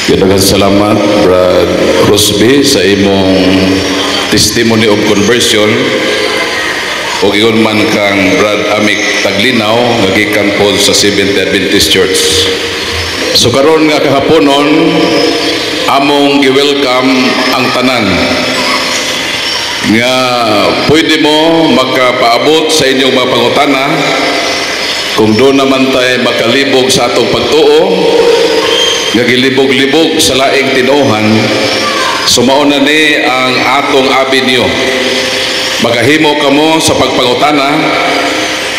Daghang salamat, Brad Rosby, sa imong testimony of conversion. O iyon man kang Brad Amik Taglinaw, nagikan po sa Seventh Adventist Church. So karon nga kahaponon, among gi-welcome ang tanan nga pwede mo makapaabot sa inyong mga pangutana kung doon naman tayo makalibog sa atong pagtuo nga gilibog-libog sa laing tinuhan. Sumauna ni ang atong avenue. Magahimo kamo sa pagpangutana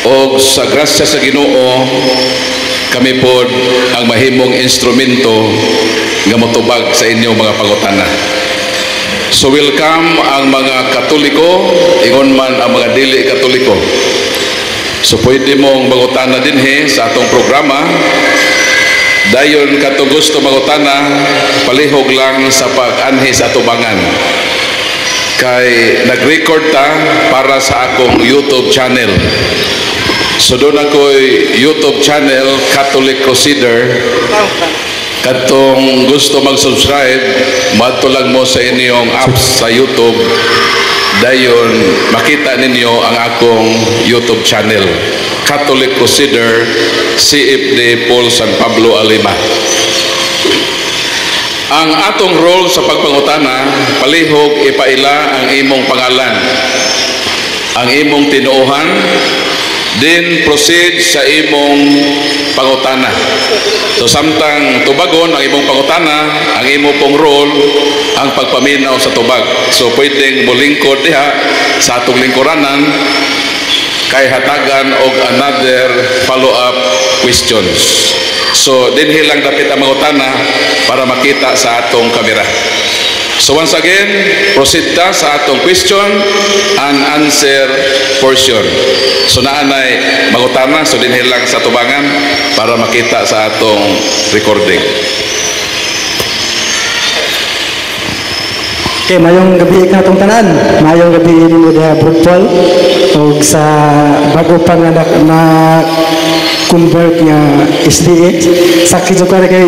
o sa grasya sa Ginoo kami pod ang mahimong instrumento nga motubag sa inyong mga pangutana. So welcome ang mga Katoliko, ingon man ang mga dili Katoliko. So pwede mong mangutana dinhi sa atong programa. Dayon katong gusto mangutana, palihog lang sa pag-anhi sa atubangan. Kay nag-record ta para sa akong YouTube channel. So doon ako'y YouTube channel, Catholic Crusader. Katong gusto mag-subscribe, madto lang mo sa inyong apps sa YouTube. Dayon makita ninyo ang akong YouTube channel, Catholic Crusader, CFD Paul San Pablo Alima. Ang atong role sa pagpangutana, palihog ipaila ang imong pangalan, ang imong tinuohan, then proceed sa imong pangutana. So samtang tubagon ang imong pangutana, ang imong pong role ang pagpaminaw sa tubag. So pwedeng molingkod diha sa atong lingkuranan kay hatagan og another follow-up questions. So dinhi lang dapit ang mangutana para makita sa atong kamera. So once again, proceed ta sa atong question and answer portion. So naanay mangutana, so dinhi lang sa tubangan para makita sa atong recording. Okay, mayong gabi ka itong tanan. Mayong gabi ini mo diha Brutpol. O sa bago pa nga na convert nga SDA. Saksi jo ka kay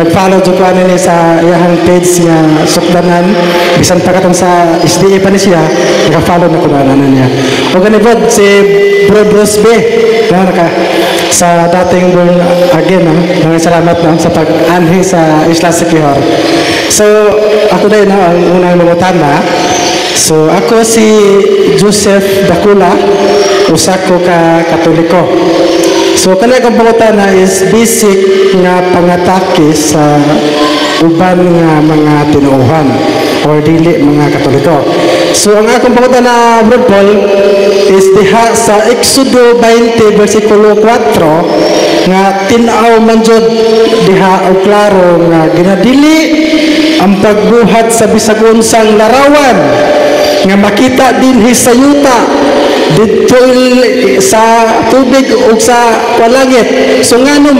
nag-follow jo ka ni sa iyang page nga sukdanan. Bisan pa katong sa SDA pa ni siya, naka-follow na ko na niya. O ganibod si Bro Rosby. Naka sa dating born again, maraming salamat sa pag-anhi sa Isla Siquijor. So, ako na yun ang unang mangutana. So, ako si Joseph Dakula, usa ko ka Katoliko. So, kanina kong pangutana is basic nga pangatake sa uban nga mga tinuuhan or dili mga Katoliko. So, ang akong pangutana, Bro Paul, is diha sa Exodo 20 versikulo 4 nga tinaw man jud diha o klaro nga ginadili ang pagbuhat sa bisag unsang larawan nga makita dinhi sa yuta dito sa tubig o sa walangit. So ngano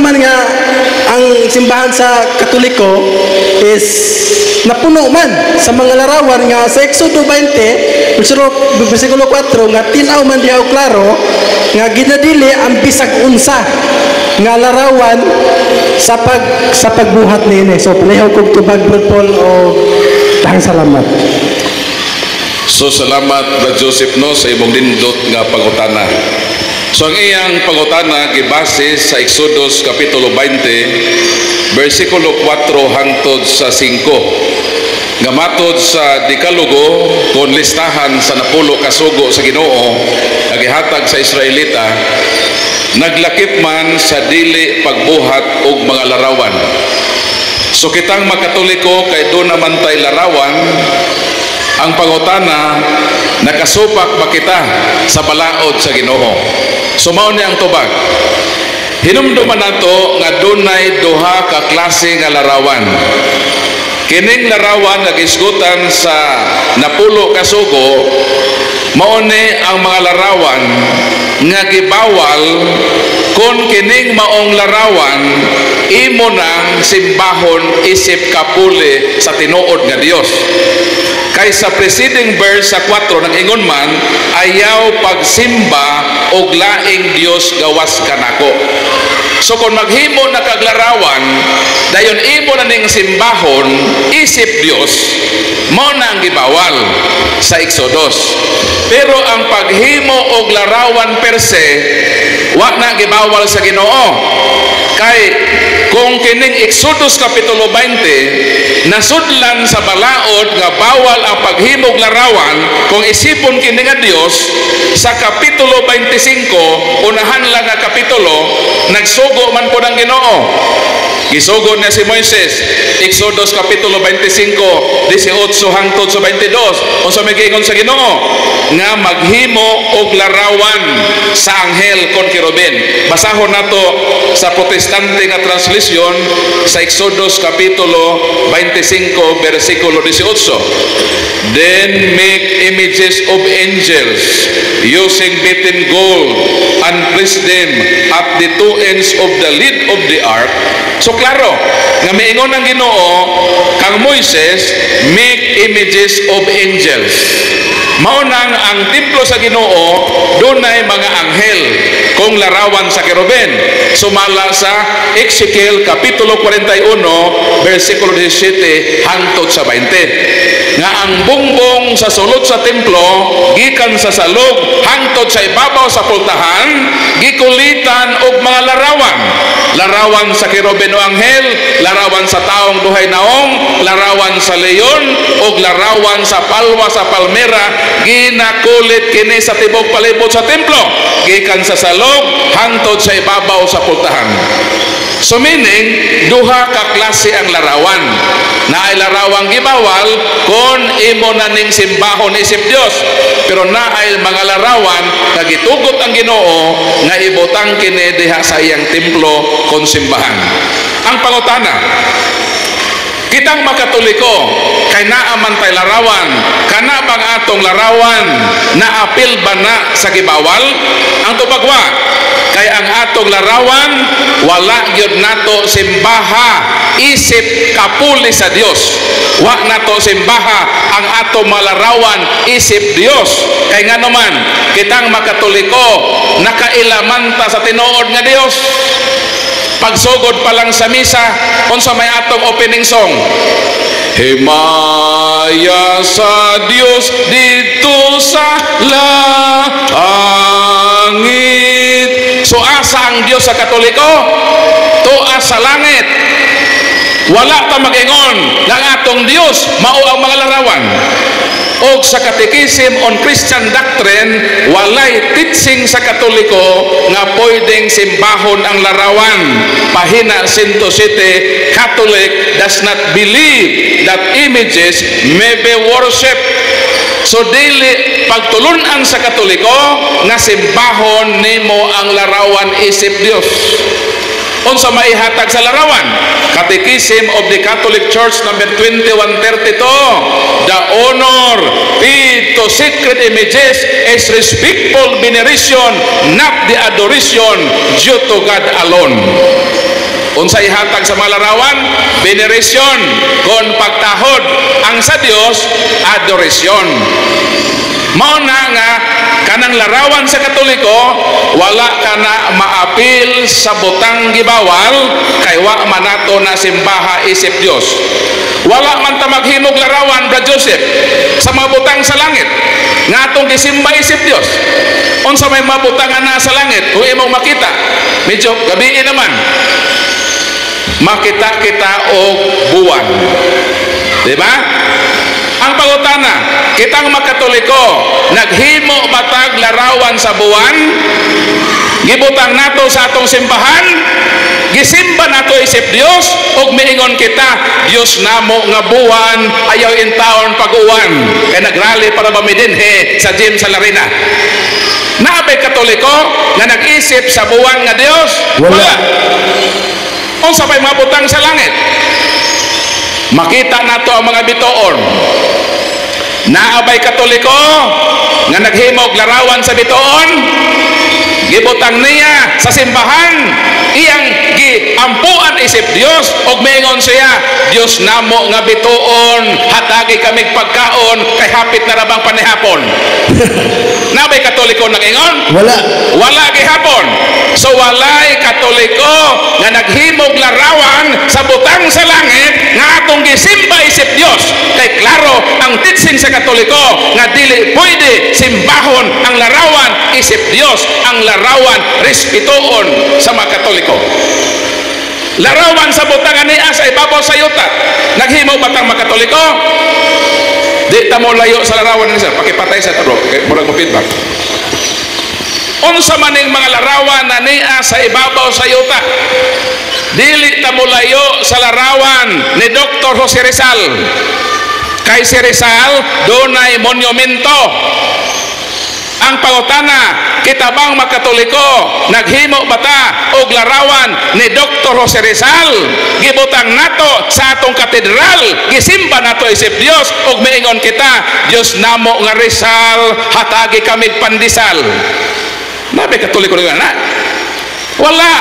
man nga ang simbahan sa Katoliko is napuno man sa mga larawan nga sa Exodo 20 versikulo 4 nga tinaw man diha klaro nga ginadili ang bisag unsa nga larawan sa pagbuhat niini. So pareho kog tubag Bro Paul o daghang salamat. So salamat Brad Joseph no sa imong nindot nga pangutana. So ang iyang pangutana gibase sa Exodus kapitulo 20 versikulo 4 hangtod sa 5. Nga matod sa Dekalogo kon listahan sa napulo ka sugo sa Ginoo nga gihatag sa Israelita, naglakip man sa dili pagbuhat og mga larawan. So kitang makatoliko kay doon naman tay larawan, ang pangutana nakasupak ba kita sa balaod sa Ginoo. So mao ni ang tubag. Hinumduman nato nga dunay duha ka klase nga larawan. Kining larawan nga gisgutan sa napulo ka sugo mao ni ang mga larawan nga gibawal kon kining maong larawan imo nang simbahon isip kapuli sa tinuod nga Dios. Kay sa preceding verse sa 4 nang ingon man, ayaw pagsimba og laing Dios gawas kanako. So kung maghimo na kaglarawan, dayon imo na ning simbahon, isip Dios, mao na ang gibawal sa Exodus. Pero ang paghimo og larawan per se, wa na gibawal sa Ginoo. Kay kung kining Exodus Kapitulo 20 nasudlan sa balaod nga bawal ang paghimog larawan, kung isipon kini nga Dios sa Kapitulo 25 unahan lang nga kapitulo, nagsugo man po ng Ginoo. Gisugod na si Moises, Exodus Kapitulo 25 18 hangtod sa 22. Unsa may giingon sa Ginoo? Nga maghimo og larawan sa anghel kon kirubin. Basahon nato sa protestante nga translation sa Exodus Kapitulo 25 versikulo 18. Then make images of angels using beaten gold and place them at the two ends of the lid of the ark. So klaro, nga miingon ng Ginoo kang Moises, make images of angels. Mao nang ang templo sa Ginoo dunay mga anghel kung larawan sa keruben. Sumala sa Ezekiel Kapitulo 41 versikulo 17 hangtod sa 20. Nga ang bungbong sa sulod sa templo gikan sa salog hangtod sa ibabaw sa pultahan gikulitan og mga larawan. Larawan sa keruben o anghel, larawan sa taong duhay naong, larawan sa leon og larawan sa palwa sa palmera, ginakulit kini sa tibok palibot sa templo gikan sa salog hangtod sa ibabaw sa pultahan. So meaning, duha ka klase ang larawan. Na ay larawang gibawal kung imo na ning simbahon isip Dios. Pero na ay mga larawan nga gitugot ang Ginoo nga ibutang kini diha sa iyang templo kon simbahan. Ang pangutana, kitang makatoliko kay naa man tay larawan, kana bang atong larawan na apil ba na sa gibawal? Ang tubagwa, kay ang atong larawan wala gyud nato simbaha isip kapuli sa Dios. Wa nato simbaha ang atong malarawan isip Dios. Kay ngano man kitang makatoliko nakailamanta sa tinuod nga Dios. Pagsugod pa lang sa misa, unsa may atong opening song? Himaya sa Dios dito sa langit. So asa ang Dios sa Katoliko? Tuas sa langit. Wala ta mag-ingon ng atong Dios mao ang mga larawan. Og sa Catechism on Christian Doctrine, walay teaching sa Katoliko nga pwedeng simbahon ang larawan. Pahina 107, Catholic does not believe that images may be worshipped. So dili pagtulunan sa Katoliko nga simbahon nimo ang larawan isip Dios. Unsa maihatag sa larawan? Catechism of the Catholic Church number 2132. The honor paid to sacred images is respectful veneration, not the adoration due to God alone. Unsa ihatag sa mga larawan? Veneration, kon pagtahod. Ang sa Dios, adoration. Mao na nga kanang larawan sa Katoliko wala kana maapil sa butang gibawal kay wa man nato na simbaha isip Dios. Wala man ta maghimog larawan, Brad Joseph, sa mga butang sa langit nga atong gisimba isip Dios. Unsa may mabutangan na sa langit, kung imong makita, medyo gabi naman, makita kita og buwan. Diba? Ang pangutana, kitang makatoliko, naghimo batag larawan sa buwan, gibutang nato sa atong simbahan, gisimba nato isip Dios, ug miingon kita, Dios namo nga buwan, ayaw intawon pag-uwan, kay nagrally para mamidinhe sa gym sa Larina. Naabay katoliko nga nag-isip sa buwan nga Dios? Wala. Unsa pay mabutang sa langit? Makita nato ang mga bituon. Naabay katoliko nga naghimog larawan sa bituon, gibutang niya sa simbahan, iyang giampuan isip isip Dios og miingon siya, Dios namo nga bituon, hatagi kamig pagkaon kay hapit na rabang panihapon. Nabay Katoliko nag-ingon? Wala gihapon. So walay Katoliko nga naghimog larawan sa butang sa langit nga atong gisimba isip Dios. Kay klaro ang teaching sa Katoliko nga dili pwede simbahon ang larawan isip Dios, ang larawan respetuon sa mga Katoliko. Larawan sa butang ania sa ibabaw sa yuta. Naghimo batang mga Katoliko? Di ta mo layo sa larawan ni sir. Pakipatay sa taro. Murag mo feedback. Unsa maning mga larawan na nia sa ibabaw sa yuta. Dili ta mo layo sa larawan ni Dr. Jose Rizal. Kay si Rizal dunay monumento. Ang pangutana, kita bang makatoliko naghimo bata og larawan ni Dr. Jose Rizal gibutang nato sa atong katedral, gisimba nato isip Dios og miingon kita, Dios namo nga Rizal, hatagi kami pandisal. Nabi Katoliko na? Wala.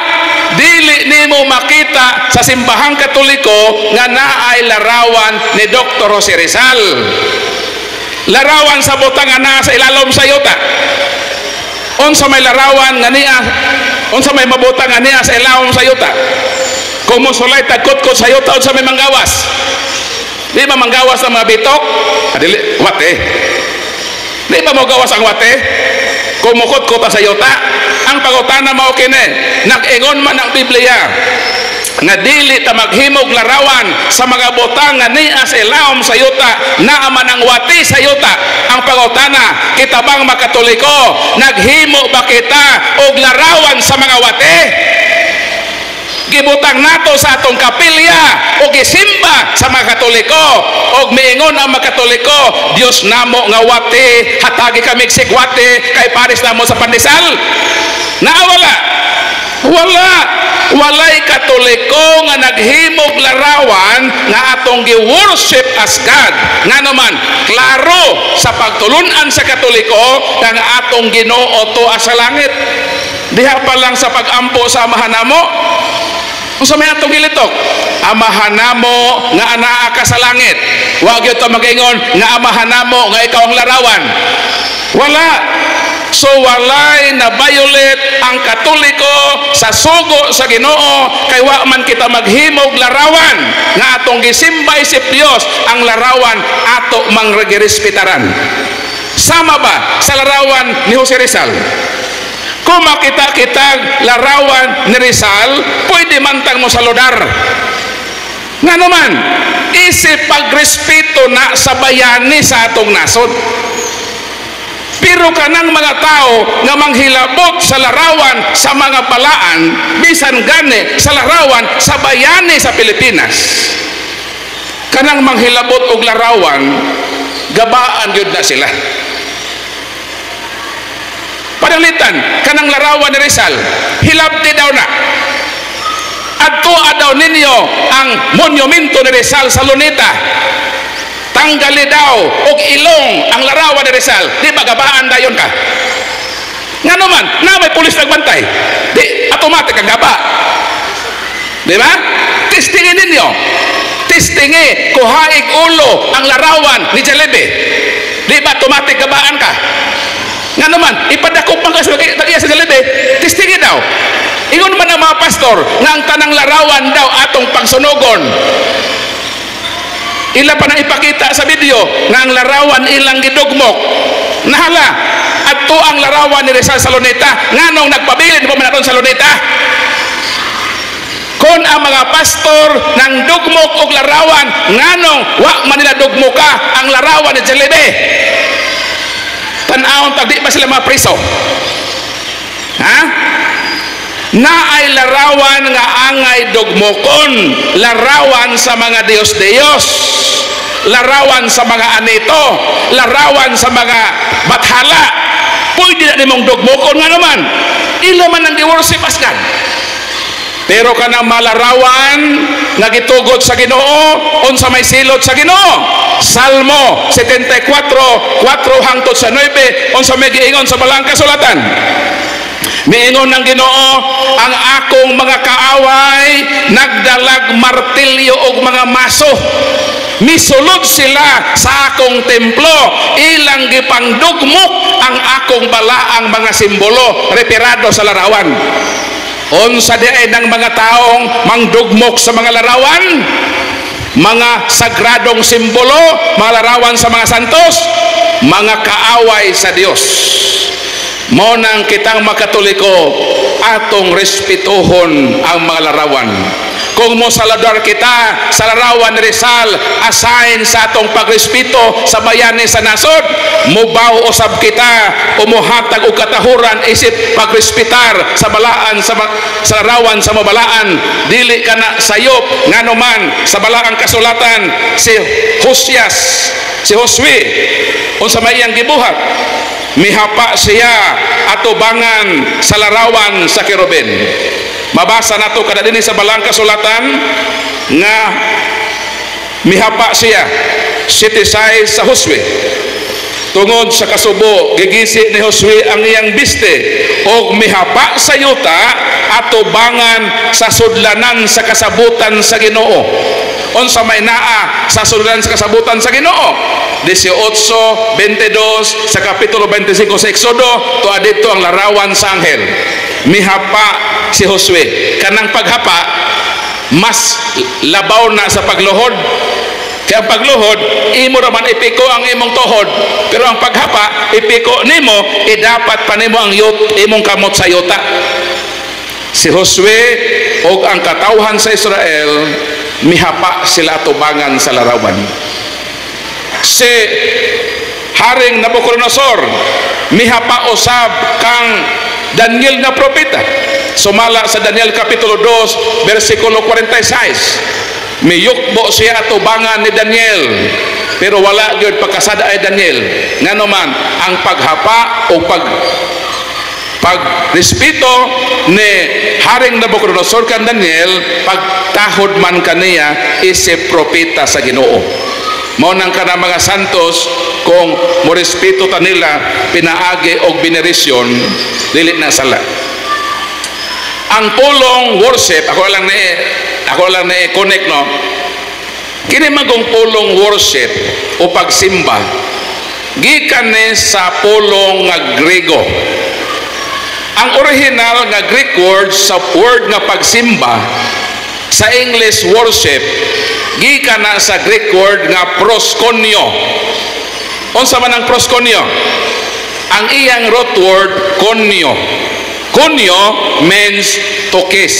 Dili nimo makita sa simbahang Katoliko nga naay larawan ni Dr. Jose Rizal. Larawan sa butang na sa ilalom sa yuta. Unsa may larawan nga niya, unsa may mabutang nga niya sa ilalom sa yuta. Kung musulay tagkot-kot sa yuta, unsa may manggawas. Di ba manggawas ang mga bitok? Adili, wate. Di ba mo gawas ang wate? Kung mukot-kot sa yuta, ang pangutana mao kini, nag-ingon man ang Biblia nga dili ta maghimog larawan sa mga butang nga niya sa ilawom sa yuta, naa man ang wati sa yuta. Ang pangutana, kita bang makatoliko naghimo ba kita og larawan sa mga wati? Gibutang nato sa atong kapilya o gisimba sa mga Katoliko og miingon ang mga Katoliko, Dios namo nga wati, hatagi kami sigwati kay pares namo sa pandesal. Naawala. Walay Katoliko nga naghimog larawan nga atong gi-worship as God. Nga naman, klaro sa pagtulunan sa Katoliko nga atong Ginoo tuwa sa langit. Diha pa lang sa pagampo sa amahan namo. Unsa may atong gilitok? Amahan namo nga anaa ka sa langit. Wa gyud ta mag-ingon nga amahan namo nga ikaw ang larawan. Wala. So walay na violate ang Katoliko sa sugo sa Ginoo kay wa man kita maghimog larawan nga atong gisimba isip Dios, ang larawan ato mang respetaran. Sama ba sa larawan ni Jose Rizal? Kung makita kitag larawan ni Rizal, pwede mantang mo saludar. Nga naman, isip pagrespeto na sa bayani sa atong nasod. Pero kanang mga tao nga manghilabot sa larawan sa mga balaan, bisan gani sa larawan sa bayani sa Pilipinas. Kanang manghilabot og larawan, gabaan yun na sila. Panalitan, kanang larawan ni Rizal, hilabti daw na. Adtua daw ninyo ang monumento ni Rizal sa Luneta. Tanggali daw og ilong ang larawan ni Rizal. Di ba gabaan dayon ka? Nga naman, na may pulis nagbantay. Di, automatic ang gaba. Di ba? Testingin ninyo. Testingi, kuhaig ulo ang larawan ni Jalebe. Di ba automatic gabaan ka? Nga naman, ipadakop man ka sa Jalebe. Testingin daw. Ingon man ang mga pastor nga ang tanang larawan daw atong pagsunugon. Ila pa na ipakita sa video nga ang larawan ilang gidugmok. Nahala, adto ang larawan ni Rizal sa Luneta. Nganong nagpabilin po man aton sa Luneta? Kung ang mga pastor nang dugmok og larawan, nganong wa man nila dugmoka ang larawan ni Jalebe? Tan-awon tag di ba sila mga priso? Ha? Naay larawan nga angay dugmokon, larawan sa mga Diyos-Diyos, larawan sa mga anito, larawan sa mga bathala. Pwede na nimong dugmokon nga naman. Ila man ang di-worship as God. Pero kanang malarawan nga gitugod sa Ginoo, unsa may silot sa Ginoo. Salmo 74:4 hangtod sa 9, unsa may giingon sa balang kasulatan. Miingon ng Ginoo, ang akong mga kaaway nagdalag martilyo og mga maso. Misulod sila sa akong templo, ilang gipangdugmok ang akong balaang mga simbolo reperado sa larawan. Unsa di ay ng mga taong mangdugmok sa mga larawan, mga sagradong simbolo, mga larawan sa mga santos, mga kaaway sa Dios. Mo nang kitang makatoliko atong respetuhon ang mga larawan. Kung mo salador kita sa larawan ni Rizal, assign sa atong pagrespeto sa bayani sa nasod, mubaw usab kita o muhatag og katahuran isip pagrespetar sa balaan sa larawan sa mabalaan. Dili kana sayop nganuman sa balaang kasulatan si Josue unsa may iyang gibuhat, mihapa siya atubangan sa larawan sa kerubin. Mabasa nato kada dinhi sa balang kasulatan nga mihapa siya sitisay sa Josue. Tungod sa kasubo gigisi ni Josue ang iyang biste og mihapa sa yuta atubangan sa sudlanan sa kasabutan sa Ginoo. Unsa may naa sa sudlanan sa kasabutan sa Ginoo? 18:22 sa kapitulo 25 sa Exodo, tuwa dito ang larawan sa anghel. Mihapa si Josue. Kanang paghapa mas labaw na sa pagluhod. Kaya ang pagluhod, imo raman ipiko ang imong tuhod, pero ang paghapa ipiko nimo, dapat pa nimo ang imong kamot sa yuta. Si Josue og ang katawhan sa Israel mihapa sila atubangan sa larawan. Si Haring Nabucodonosor mihapa usab kang Daniel na propeta. Sumala sa Daniel kapitulo 2 versikulo 46, miyukbo siya atubangan ni Daniel, pero wala gyud pagkasada ay Daniel. Nganuman ang paghapa o pagrespeto ni Haring Nabucodonosor kan Daniel, pagtahod man kaniya isip propeta sa Ginoo. Mao nang kana mga santos kung morespeto ta nila pinaagi og veneration, dili na sala. Ang pulong worship, ako lang na connect no. Kini magong pulong worship o pagsimba gikan ni sa pulong nga Grego. Ang original nga Greek word sa word nga pagsimba sa English worship gikan na sa Greek word nga proskuneo. Unsa man ang proskuneo? Ang iyang root word kuneo. Kuneo means to kiss.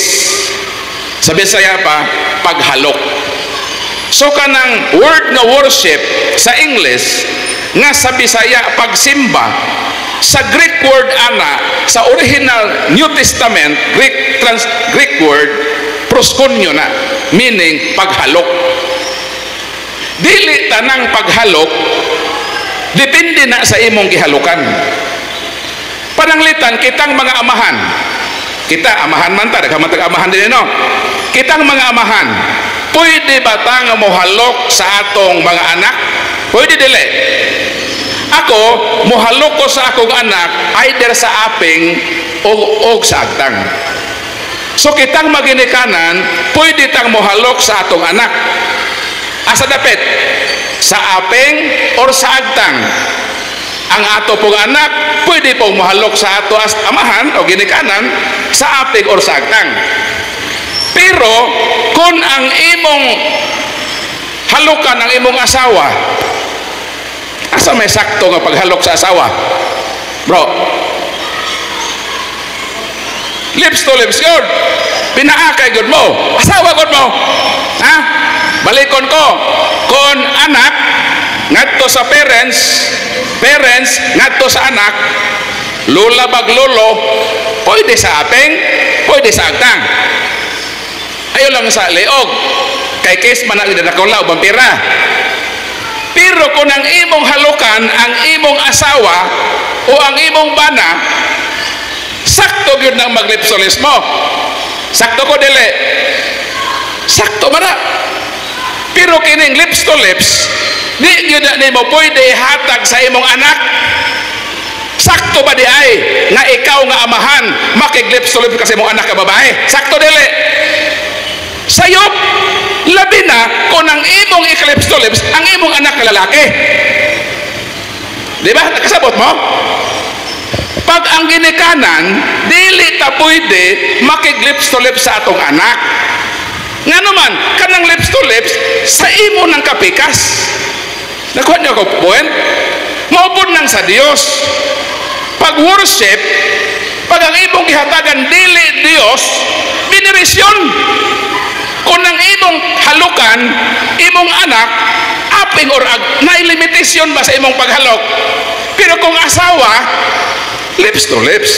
Sa Bisaya pa, paghalok. So kanang word nga worship sa English nga sa Bisaya pagsimba, sa Greek word ana, sa original New Testament Greek word proskuneo na, meaning paghalok. Dili tanang paghalok depende na sa imong gihalukan. Pananglitan kitang mga amahan, kita amahan man ta, daghang amahan din no. Kitang mga amahan, pwede ba ta nga mohalok sa atong mga anak? Pwede dili. Ako mohalok ko sa akong anak either sa aping o sa agtang. So kitang maginikanan, pwede tang mohalok sa atong anak. Asa dapit? Sa aping or sa agtang. Ang ato pong anak, pwede pong mahalok sa ato as amahan o ginikanan sa aping or sa agtang. Pero kung ang imong halukan ang imong asawa, asa may sakto nga paghalok sa asawa? Bro, lips to lips yun. Pinaakay good mo. Asawa good mo. Ha? Balikon ko. Kung anak ngadto sa parents ngadto sa anak, lula bag lolo, pwede sa apeng, pwede sa agtang. Ayo lang sa leog. Kay case man ang idadakaw ubang pira. Pero kung ang imong halukan ang imong asawa o ang imong bana, sakto gyud nang maglipsolis mo. Sakto ko dili. Sakto man na. Pero kining lips to lips, di gyud na nimo pwede hatag sa imong anak. Sakto ba di ay nga ikaw nga amahan makiglips to lips kasi imong anak ka babae? Sakto dili. Labi na kung ang imong ikalips to lips, ang imong anak na lalaki. Di ba? Nakasabot mo? Pag ang ginikanan, dili ta pwede makiglips to lips sa atong anak. Nga naman, kanang lips to lips, sa imo ng kapikas. Nakuha niyo ko point? Maupod nang sa Diyos. Pag worship, pag ang imong gihatagan dili Diyos, binirisyon. Kung ang imong halukan, imong anak, aping or na-limitasyon ba sa imong paghalok? Pero kung asawa, lips to lips.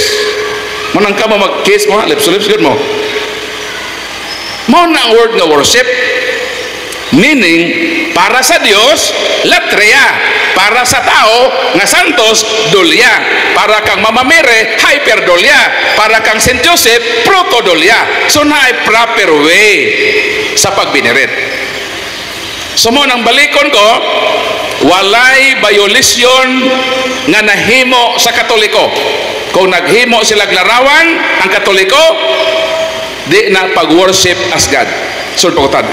Munang ka mo mag-kiss mo, lips to lips, good mo. Mo na ang word nga worship. Meaning, para sa Diyos, latria. Para sa tao, nga santos, dulya. Para kang mamamere, hyperdulya. Para kang Saint Joseph, protodulya. So na ay proper way sa pagbinirit. So mo nang balikon ko, walay violation nga nahimo sa Katoliko. Kung naghimo sila larawan, ang Katoliko, di na pag-worship as God. So pagkutad.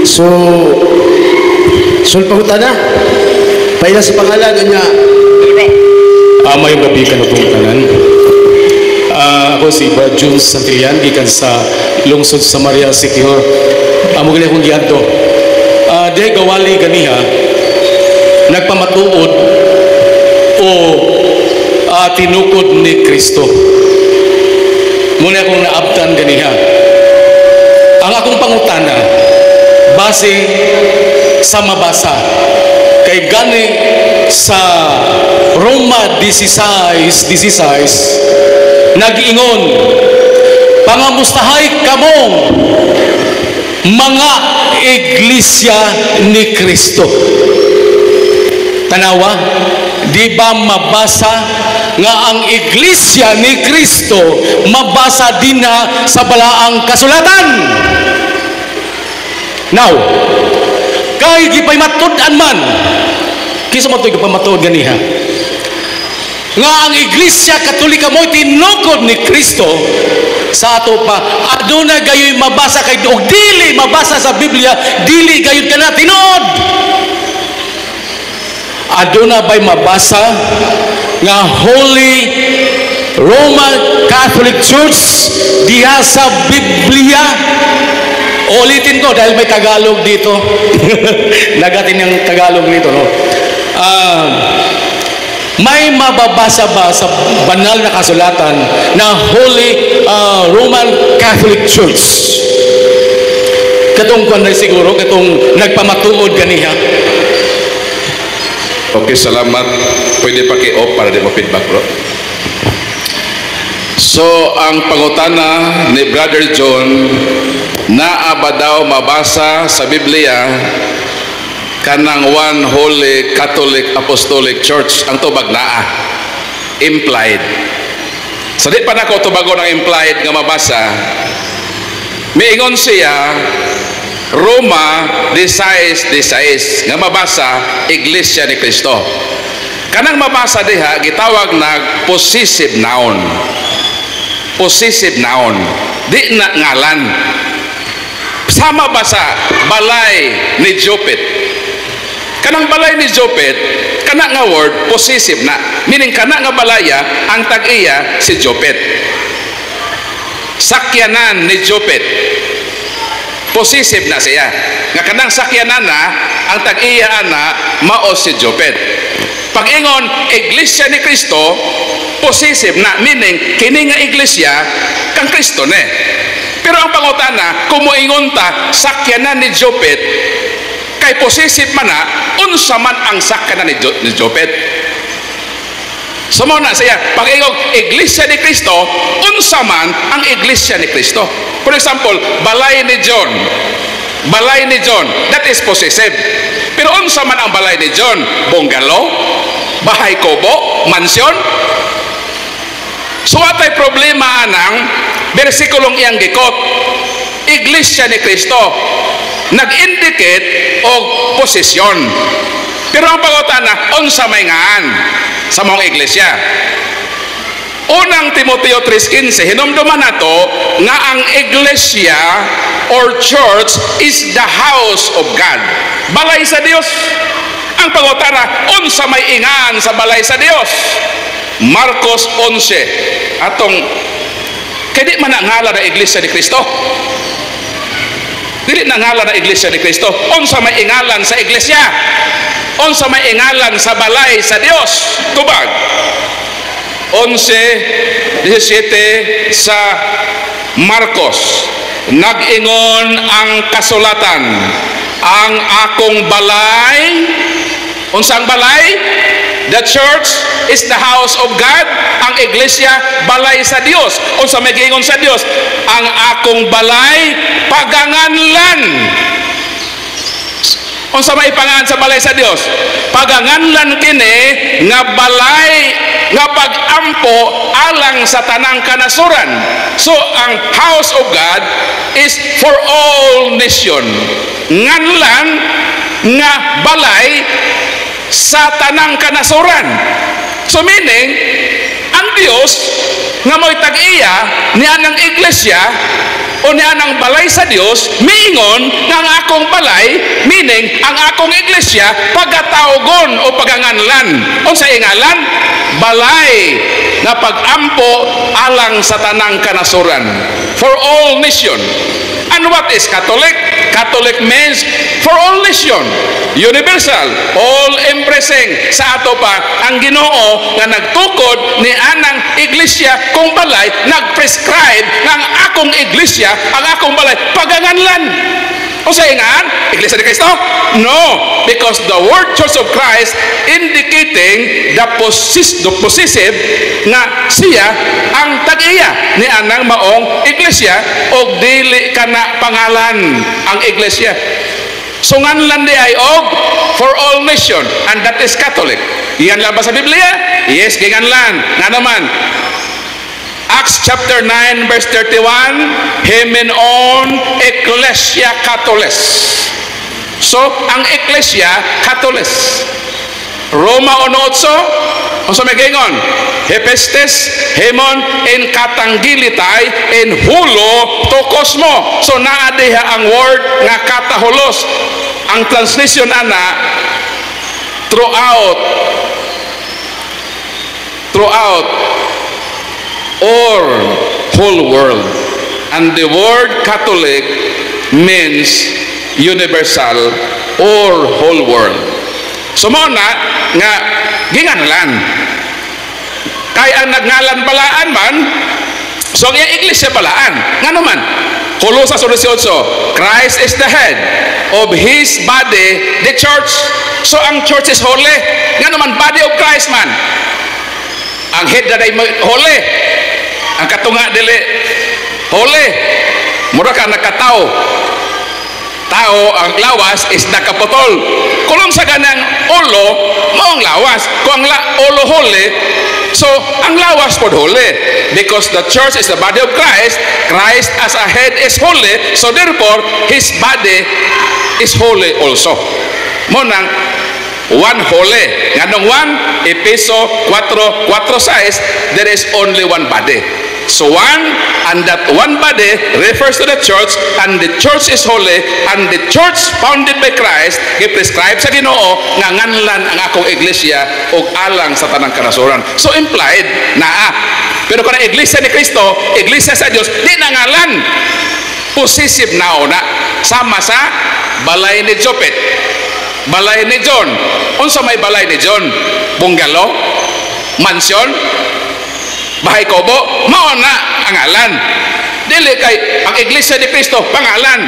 So sulpahutan na paila sa pangalan niya. May gabi ka na itong tanan. Ako si Brad Jules Santillan, gikan sa lungsod sa Maria Siquijor. Amo gali akong giadto. Dahil gawali ganiha, nagpamatuod o tinukod ni Kristo. Muna akong naabtan ganiha. Ang akong pangutana, base sa mabasa, kay gani sa Roma 16, nag-ingon, pangamustahay kamong mga iglesia ni Kristo. Tanawa, di ba mabasa nga ang iglesia ni Kristo mabasa din na sa balaang kasulatan? Now, kay gipay matud-an man, kisa mo ito gipay matud ganiha, nga ang iglesia katolika mo tinukod ni Kristo sa ato pa, aduna gayoy mabasa kay og dili mabasa sa Biblia, dili gayon kana tinuod. Aduna bay mabasa nga Holy Roman Catholic Church diha sa Biblia. Ulitin ko dahil may Tagalog dito. Nagatin yung Tagalog nito, no? May mababasa ba sa banal na kasulatan na Holy Roman Catholic Church? Katong kwan na siguro, katong nagpamatuod ganiha. Okay, salamat. Pwede paki-off para di ma-feedback, bro. So, ang pangutana ni Brother John, naa ba daw mabasa sa Biblia kanang One Holy Catholic Apostolic Church? Ang tubag naa. Implied. So, di pa na ko tubago ng implied nga mabasa. Miingon siya, Roma 16:16 nga mabasa Iglesia ni Cristo. Kanang mabasa diha gitawag na possessive noun. Possessive noun, di na ngalan. Sama ba sa balay ni Jopet? Kanang balay ni Jopet, kana nga word possessive na, meaning kana nga balaya ang tag-iya si Jopet. Sakyanan ni Jopet, possessive na siya. Nga kanang sakyanan na, ang tag-iya na mao si Jopet. Pag-ingon, Iglesia ni Kristo, possessive na, meaning, kini nga iglesia, kang Kristo ne. Pero ang pangutana, kumuingon ta, sakyanan ni Jopet, kay possessive man na, unsa man ang sakyanan ni Jopet. So mo na siya, pag-ingon, Iglesia ni Kristo, unsa man ang Iglesia ni Kristo. For example, balay ni John, that is possessive. Pero unsa man ang balay ni John? Bungalow? Bahay kubo? Mansyon? So atay problema anang bersikulong iyang gikot, Iglesia ni Kristo, nag-indicate og posisyon. Pero ang pangutana, unsa may ngaan sa mong iglesia? Unang Timoteo 3:15, hinumduman nato nga ang iglesia or church is the house of God. Balay sa Dios. Ang pangutana, unsa may ingaan sa balay sa Dios? Marcos 11. Atong kadi man ngala na iglesia ni Kristo. Dili na ngala na iglesia ni Kristo. Unsa may ingalan sa iglesia? Unsa may ingalan sa balay sa Dios? Tubag 11:17 sa Marcos, nag-ingon ang kasulatan, ang akong balay, unsang balay? The church is the house of God. Ang iglesia, balay sa Dios. Unsa may giingon sa Dios? Ang akong balay, paganganlan. Unsa may pangan sa balay sa Dios? Paganganlan kini nga balay nga pag-ampo alang sa tanang kanasuran. So ang house of God is for all nation. Nganlan nga balay sa tanang kanasuran. So meaning, ang Dios nga mo'y tag-iya niya ng iglesia o niya ng balay sa Dios, miingon nga ang akong balay, meaning ang akong iglesia, pagkatawgon o paganganlan. O sa ingalan, balay na pag-ampo alang sa tanang kanasuran. For all nation. And what is Catholic? Catholic means for all nation. Universal, all-embracing. Sa ato pa, ang Ginoo nga nagtukod ni anang iglesia kung balay, nag-prescribe ng akong iglesia, ang akong balay, paganganlan. O sa ingaan, Iglesia ni Cristo? No, because the word Church of Christ indicating the possessive nga siya ang tag-iya ni anang maong iglesia o dili kana pangalan ang iglesia. So nganlan di ay og for all nation, and that is Catholic. Iyan lang ba sa Biblia? Yes, ginganlan. Nga naman, Acts chapter 9 verse 31, Hemenon Ecclesia Catholis. So ang Ecclesia Catholis. Roma 1:8, unsa may gingon? Hepestes hemon en katangilitay en hulo to kosmo. So naa diha ang word nga kataholos. Ang translation ana throughout or whole world. And the word Catholic means universal or whole world. So mo na nga ginganlan kay ang nagngalan balaan man, so ang iglesia balaan nga naman Colosas 1:18, Christ is the head of his body, the church. So ang church is holy nga naman, body of Christ man. Ang head na holy, ang katunga dili holy. Mura ka nakatao, tao ang lawas is nakaputol. Kulong sa ganang ulo maong lawas. Kung ang ulo holy, so ang lawas pod holy, because the church is the body of Christ. Christ as a head is holy, so therefore his body is holy also. Mo nang one holy. Nganong one? Efeso 4:4 there is only one body. So one, and that one body refers to the church, and the church is holy, and the church founded by Christ, giprescribe sa Ginoo nga nganlan ang akong iglesia og alang sa tanang kanasuran. So implied naa. Pero kung ang iglesia ni Kristo, iglesia sa Dios, di na ngalan. Possessive na una, sama sa balay ni Jopet, balay ni John. Unsa may balay ni John? Bungalow, mansion, bahay kobo, mao na ang ngalan. Dili kay ang iglesia ni Kristo pangalan.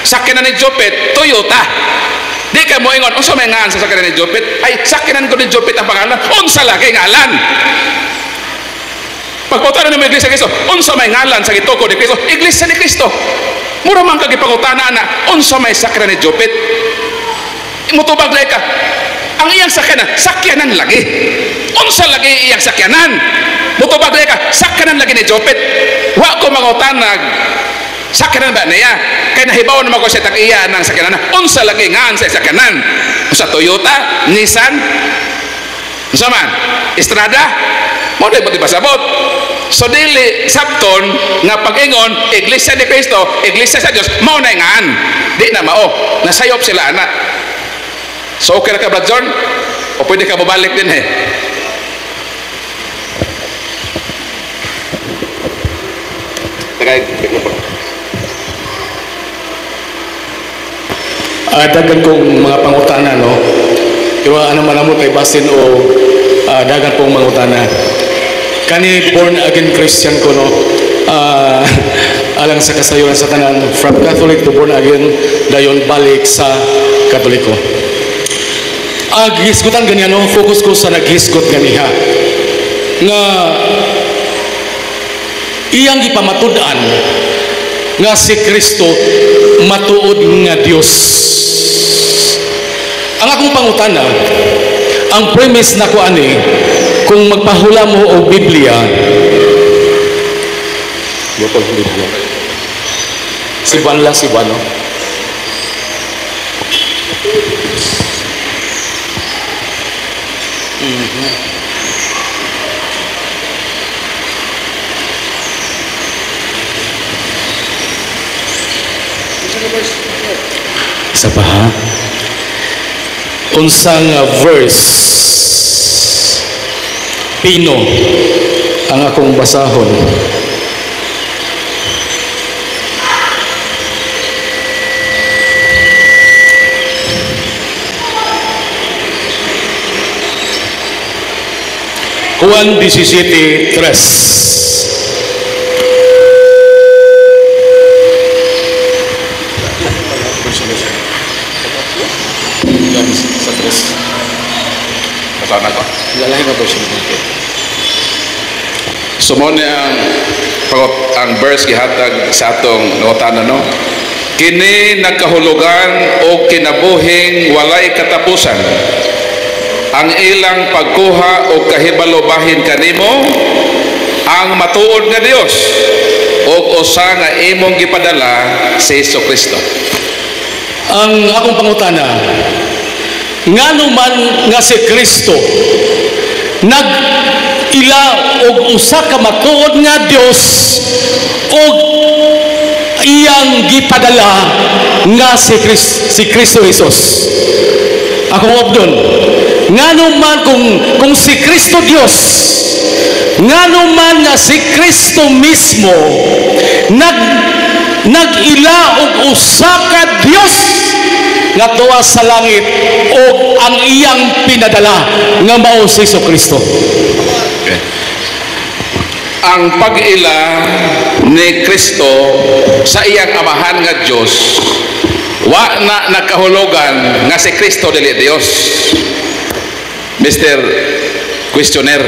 Sakinan ni Jopet, Toyota. Di ka mo ingon, unsa may ngalan sa sakinan ni Jopet? Ay, sakinan ko ni Jopet ang pangalan. Unsa lagi ngalan? Pagpautan na ng iglesia ni Kristo, unsa may ngalan sa gituko ni Kristo? Iglesia ni Kristo. Mura man kagipangutana na, unsa may sakinan ni Jopet? Mutubag na ka. Ang iyang sakyanan lagi. Unsa lagi iyang sakyanan? Mutubag ka, sakyanan lagi ni Jopet. Wa ko mangutanag, sakyanan ba niya? Kaya nahibaw naman ko siya tag-iya ng sakyanan. Unsa lagi nga sa sakyanan? Sa Toyota, Nissan, unsa man? Estrada? Mo na iba't ibasabot. So dili sabton nga pag-ingon Iglesia ni Cristo, Iglesia sa Dios, mao na ngaan. Di na mao. Nasayop sila ana. So okay ra ka, Brad John? O pwede ka babalik din Dagan kong mga pangutana, no? Pero ano man mo kay basin o dagan pong mangutana. Kani born again Christian ko, no? Alang sa kasayuran sa tanan, from Catholic to born again, dayon balik sa Katoliko. Gisgutan ganyan, no? Focus ko sa naghisgot ganiha nga iyang ipamatudan nga si Kristo matuod nga Dios. Ang akong pangutana, ang premise na ko ani, kung magpahula mo o Biblia, si Juan lang, si Juan, no? Isa pa, ha? Unsang verse pino ang akong basahon. Juan 17:3. Sumone ang verse gihatag sa atong nangutana, no? Kini nagkahulugan o kinabuhing walay katapusan ang ilang pagkuha o kahibalo-bahin kanimo ang matuod nga Dios o usa nga imong gipadala si Jesucristo. Ang akong pangutana, ngano man nga si Kristo nag-ila og usa ka matuod nga Dios og iyang gipadala nga si Kristo Jesus. Akong obdon, ngano man kung si Kristo Dios, ngano man nga si Kristo mismo nag-ila og usa ka Dios nga tuwa sa langit o ang iyang pinadala nga mao si Kristo. Okay. Ang pag-ila ni Kristo sa iyang amahan nga Dios wa na nagkahulugan nga si Kristo dili Dios. Mr. Questioner,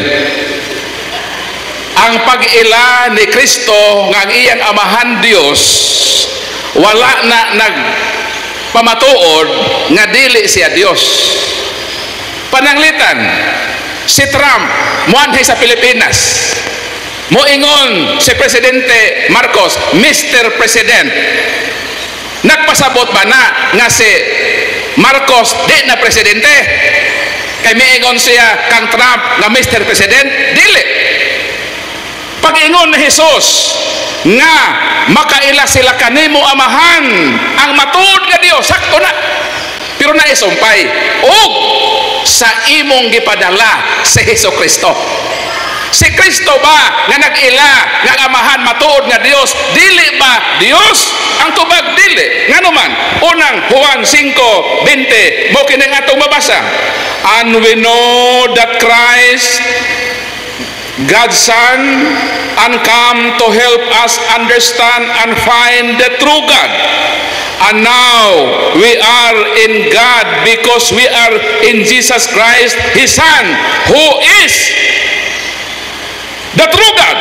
ang pag-ila ni Kristo nga ang iyang amahan Dios wala na pamatuod nga dili siya Dios. Pananglitan, si Trump muanhay sa Pilipinas, moingon si Presidente Marcos, Mr. President. Nagpasabot ba na nga si Marcos di na presidente? Kay miingon siya kang Trump nga Mr. President? Dili. Pag-ingon ni Jesus nga makaila sila kanimo amahan ang matuod nga Dios, sakto na, pero naisumpay og sa imong gipadala si Jesucristo. Si Kristo ba nga nag-ila nga amahan matuod nga Dios, dili ba Dios? Ang tubag dili. Ngano man, unang Juan 5:20 mo kini nga atong mabasa, and we know that Christ, God's Son, and come to help us understand and find the true God. And now we are in God because we are in Jesus Christ, His Son, who is the true God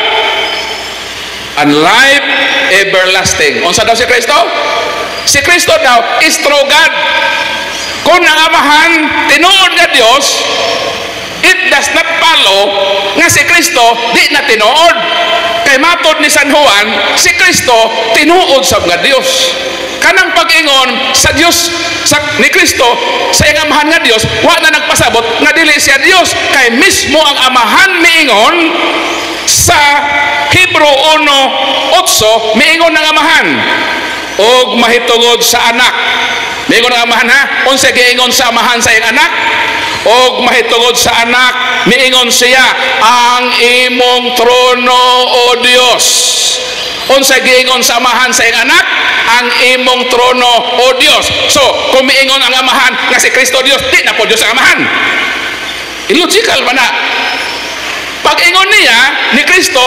and life everlasting. Unsa daw si Kristo? Si Kristo daw is true God. Kung ang amahan tinuod nga Dios, it does not follow nga si Kristo di na tinuod. Kay matod ni San Juan, si Kristo tinuod sab nga Dios. Kanang pag-ingon sa Dios ni Kristo sa iyang amahan nga Dios, wa na nagpasabot nga dili siya Dios, kay mismo ang amahan miingon sa Hebro 1:8 miingon ng amahan og mahitungod sa anak. Miingon ng amahan ha, unsa giingon sa amahan sa iyang anak? Og mahitungod sa anak miingon siya, ang imong trono o Dios. Unsa giingon sa amahan sa iyang anak? Ang imong trono o Dios. So kung miingon ang amahan nga si Kristo Dios, di na po Dios ang amahan. Illogical ba na? Pag-ingon niya ni Kristo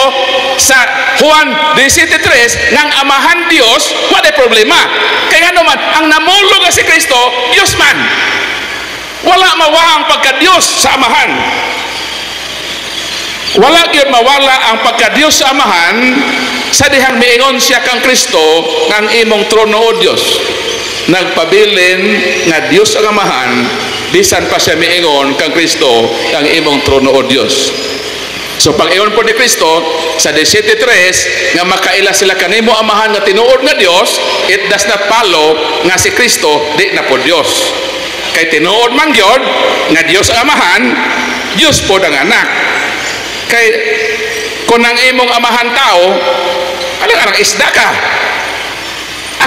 sa Juan 17:3 ng amahan Dios, wala problema. Kaya naman, ang namulog si Kristo, Dios man. Wala mawala ang pagka-Dios sa amahan. Wala gyud mawala ang pagka-Dios sa amahan sa dihang miingon siya kang Kristo ng imong trono o Dios. Nagpabilin nga Dios ang amahan, bisan pa siya miingon kang Kristo ang imong trono o Dios. So pag-ingon po ni Kristo sa 17:3 nga makaila sila kanimo amahan nga tinuod nga Dios, it does not follow nga si Kristo di na po Dios. Kay tinuod man gyud nga Dios ang amahan, Dios po ang anak. Kay kung ang imong amahan tao, alang isda ka.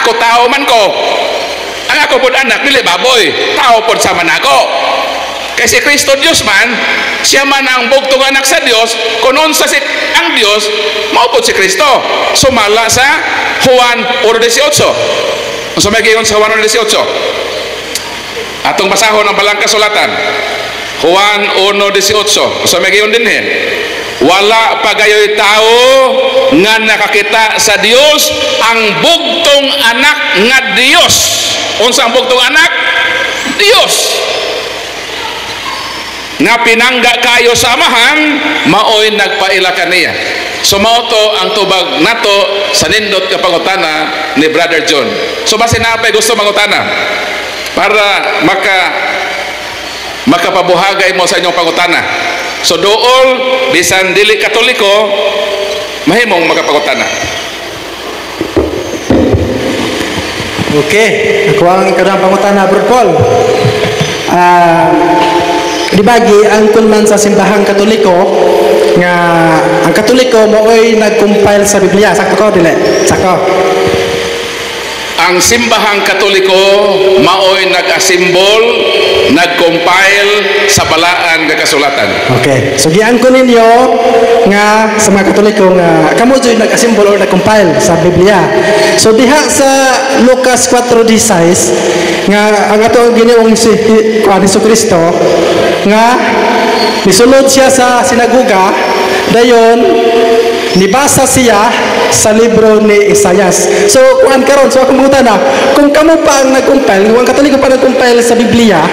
Ako tao man ko. Ang ako pod anak dili baboy, tao pod sama nako. Kasi Kristo Dios man, siya man ang bugtong anak sa Dios, kung unsa si ang Dios, maupod si Kristo. Sumala sa Juan 1:18. Unsa may giingon sa Juan 1:18? Atong basahon ang balang kasulatan. Juan 1:18. Unsa may giingon dinhi? Wala pagayoy tao nga nakakita sa Dios ang bugtong anak nga Dios. Unsa ang bugtong anak? Dios. Nga pinangga kayo sa amahan, maoy nagpaila kaniya. So mao to ang tubag nato sa nindot ka pangutana ni Brother John. So basin na pa'y gusto mangutana para makapabuhagay mo sa inyong pangutana. So dool bisan dili Katoliko, mahimong makapangutana. Okay, ako ang kanang pangutana, Bro Paul. Dibagi ang kunman sa simbahang Katoliko nga ang Katoliko maoy nag-compile sa Biblia. Sakto ko dili? Sakto. Ang simbahang Katoliko maoy nag-asimbol, nag-compile sa balaan nga kasulatan. Okay. So giangko ninyo nga sa mga Katoliko nga kamo joy nag-asimbol or nag-compile sa Biblia. So diha sa Lucas 4:16 nga ang ato Ginoong si Kristo nga nisulod siya sa sinagoga, dayon nibasa siya sa libro ni Isaias. So kuan karon, so akong buta na kung kamo pa ang nag-compile, ang Katoliko pa nag-compile sa Biblia,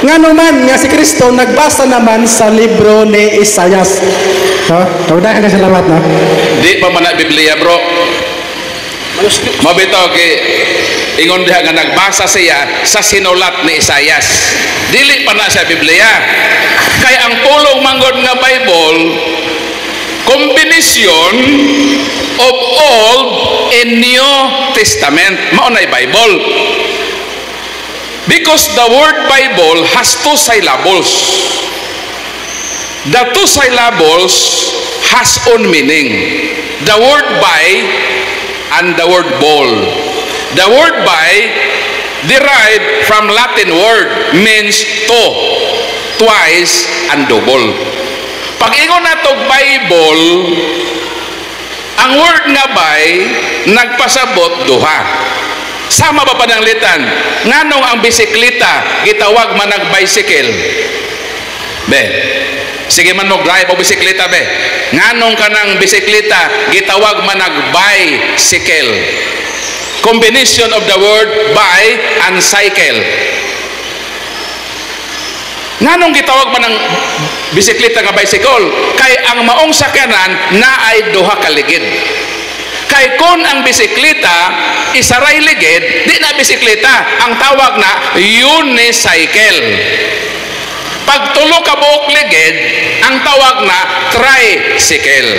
ngano man nga si Kristo nagbasa naman sa libro ni Isaias. No? Tawdahan ka salamat na. Di pa man na Biblia, bro. Mabitaw kay ingon diha nga nagbasa siya sa sinulat ni Isaias. Dili pa na sa Biblia. Kay ang pulong manggod nga Bible, combination of Old and New Testament. Mao nay Bible. Because the word Bible has two syllables. The two syllables has own meaning. The word by and the word bol. The word by derived from Latin word means two, twice, and double. Pag ingon natog Bible, ang word nga by nagpasabot duha. Sama ba pananglitan? Nganong ang bisikleta gitawag man nag bicycle? Be. Sige man mo drive o bisikleta be. Nganong kanang bisikleta gitawag man nag bicycle? Combination of the word by and cycle. Nganong gitawag man ng bisikleta nga bicycle? Kay ang maong sakyanan na ay duha ka ligid. Kay kun ang bisikleta isaray ligid, di na bisikleta, ang tawag na unicycle. Pag tulo ka buok ligid, ang tawag na tricycle.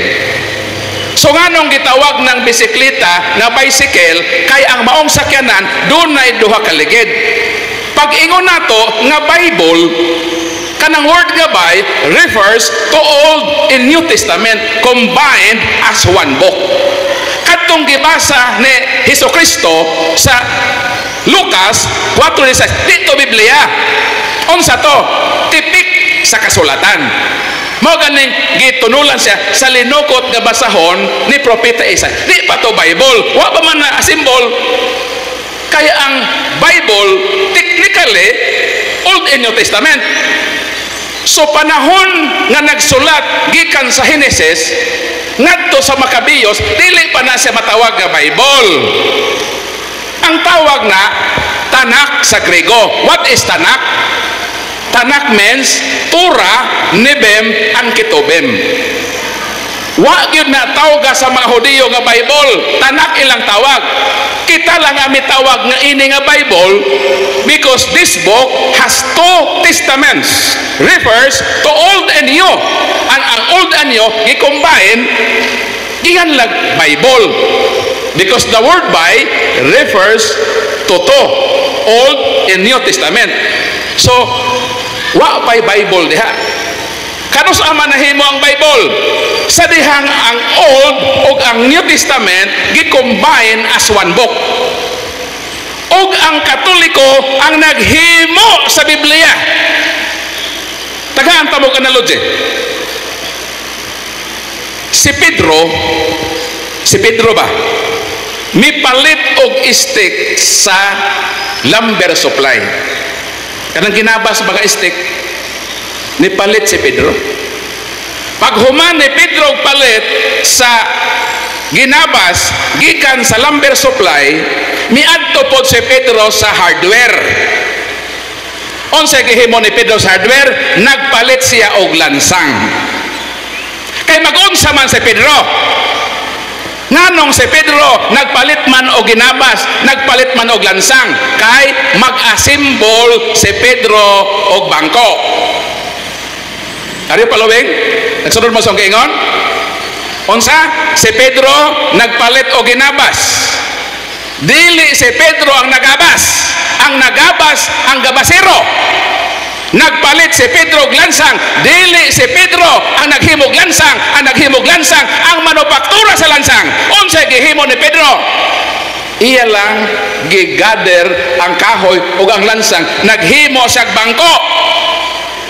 So nganong gitawag ng bisikleta na bicycle kay ang maong sakyanan doon na duha ka ligid. Pag ingon nato nga Bible, kanang word nga by refers to Old and New Testament combined as one book. Katong gibasa ni Hesukristo sa Lucas 4:16, dito Biblia. Unsa to? Tipik sa kasulatan. Mao ganing gitunulan siya sa linukot nga basahon ni Propeta Isaiah. Di pa to Bible, wa pa man na symbol. Kaya ang Bible technically Old and New Testament. So panahon nga nagsulat gikan sa Genesis ngadto sa Maccabeos, dili pa na siya matawag nga Bible. Ang tawag na Tanakh sa Grego. What is Tanakh? Tanakh means Torah, Nebem, and Ketubim. Wa gyud na tawag sa mga Hudiyo nga Bible, Tanakh ilang tawag. Kita lang ang mitawag nga ini nga Bible because this book has two testaments, refers to Old and New. Ang Old and New i-combine iyan lang Bible because the word by refers to Old and New Testament. So wa pay Bible diha. Kanus ama nahimo ang Bible sa dihang ang Old ug ang New Testament gi-combine as one book. Ug ang Katoliko ang naghimo sa Biblia. Tagaan ta mo analogy. Si Pedro ba? Mipalit og stick sa lumber supply. Kanang ginabas mga stick ni palit si Pedro. Pag human ni Pedro palit sa ginabas gikan sa lumber supply, miadto pod si Pedro sa hardware. Unsa gihimo ni Pedro sa hardware? Nagpalit siya og lansang. Kay mag-unsa man si Pedro? Nganong si Pedro nagpalit man og ginabas, nagpalit man og lansang kay mag-assemble si Pedro og bangko. Ari palawing? Nagsunod mo sa ingon? Unsa? Si Pedro nagpalit og ginabas. Dili si Pedro ang nagabas. Ang nagabas ang gabasero. Nagpalit si Pedro og lansang. Dili si Pedro ang naghimog lansang. Ang naghimog lansang ang manufaktura sa lansang. Unsa gihimo ni Pedro? Iya lang gigather ang kahoy ug ang lansang, naghimo sa bangko.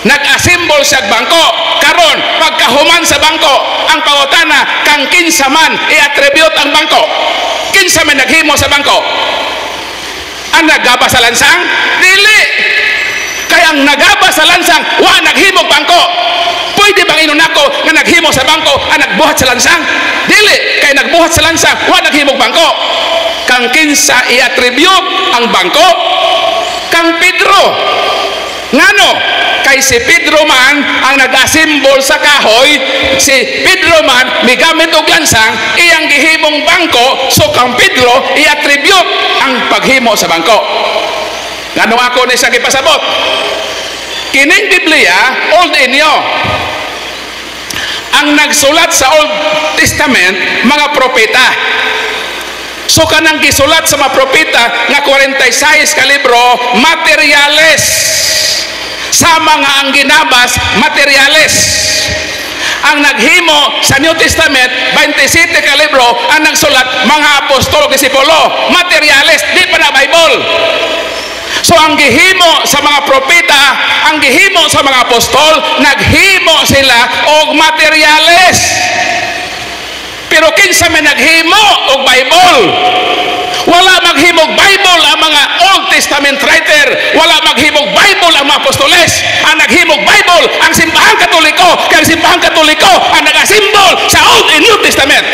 Nag-assemble sa bangko. Karon pagkahuman sa bangko, ang pangutana kang kinsa man i-attribute ang bangko. Kinsa man naghimo sa bangko? Ang nagaba sa lansang? Dili. Kaya ang nagaba sa lansang, wa naghimo bangko. Pwede bang inunako nga naghimo sa bangko ang nagbuhat sa lansang? Dili. Kaya nagbuhat sa lansang, wa naghimo bangko. Kang kinsa i-attribute ang bangko? Kang Pedro. Ngano? Kay si Pedro man ang nag-assemble sa kahoy, si Pedro man migamit og lansang, iyang gihimong bangko, so kang Pedro i-attribute ang paghimo sa bangko. Ngano ako ni sa gipasabot? Kining Biblia, Old and New. Ang nagsulat sa Old Testament, mga propeta. So kanang gisulat sa mga propeta nga 46 ka libro, materyales. Sama nga ang ginabas, materyales. Ang naghimo sa New Testament, 27 ka libro, ang nagsulat, mga apostol, disipulo, materyales, di pa na Bible. So ang gihimo sa mga propeta, ang gihimo sa mga apostol, naghimo sila og materyales. Pero kinsa man naghimo og Bible? Wala maghimog Bible ang mga Old Testament writer. Wala maghimog Bible ang mga apostoles. Ang naghimog Bible ang Simbahang Katoliko. Kaya ang Simbahang Katoliko ang nag-asimbol sa Old and New Testament.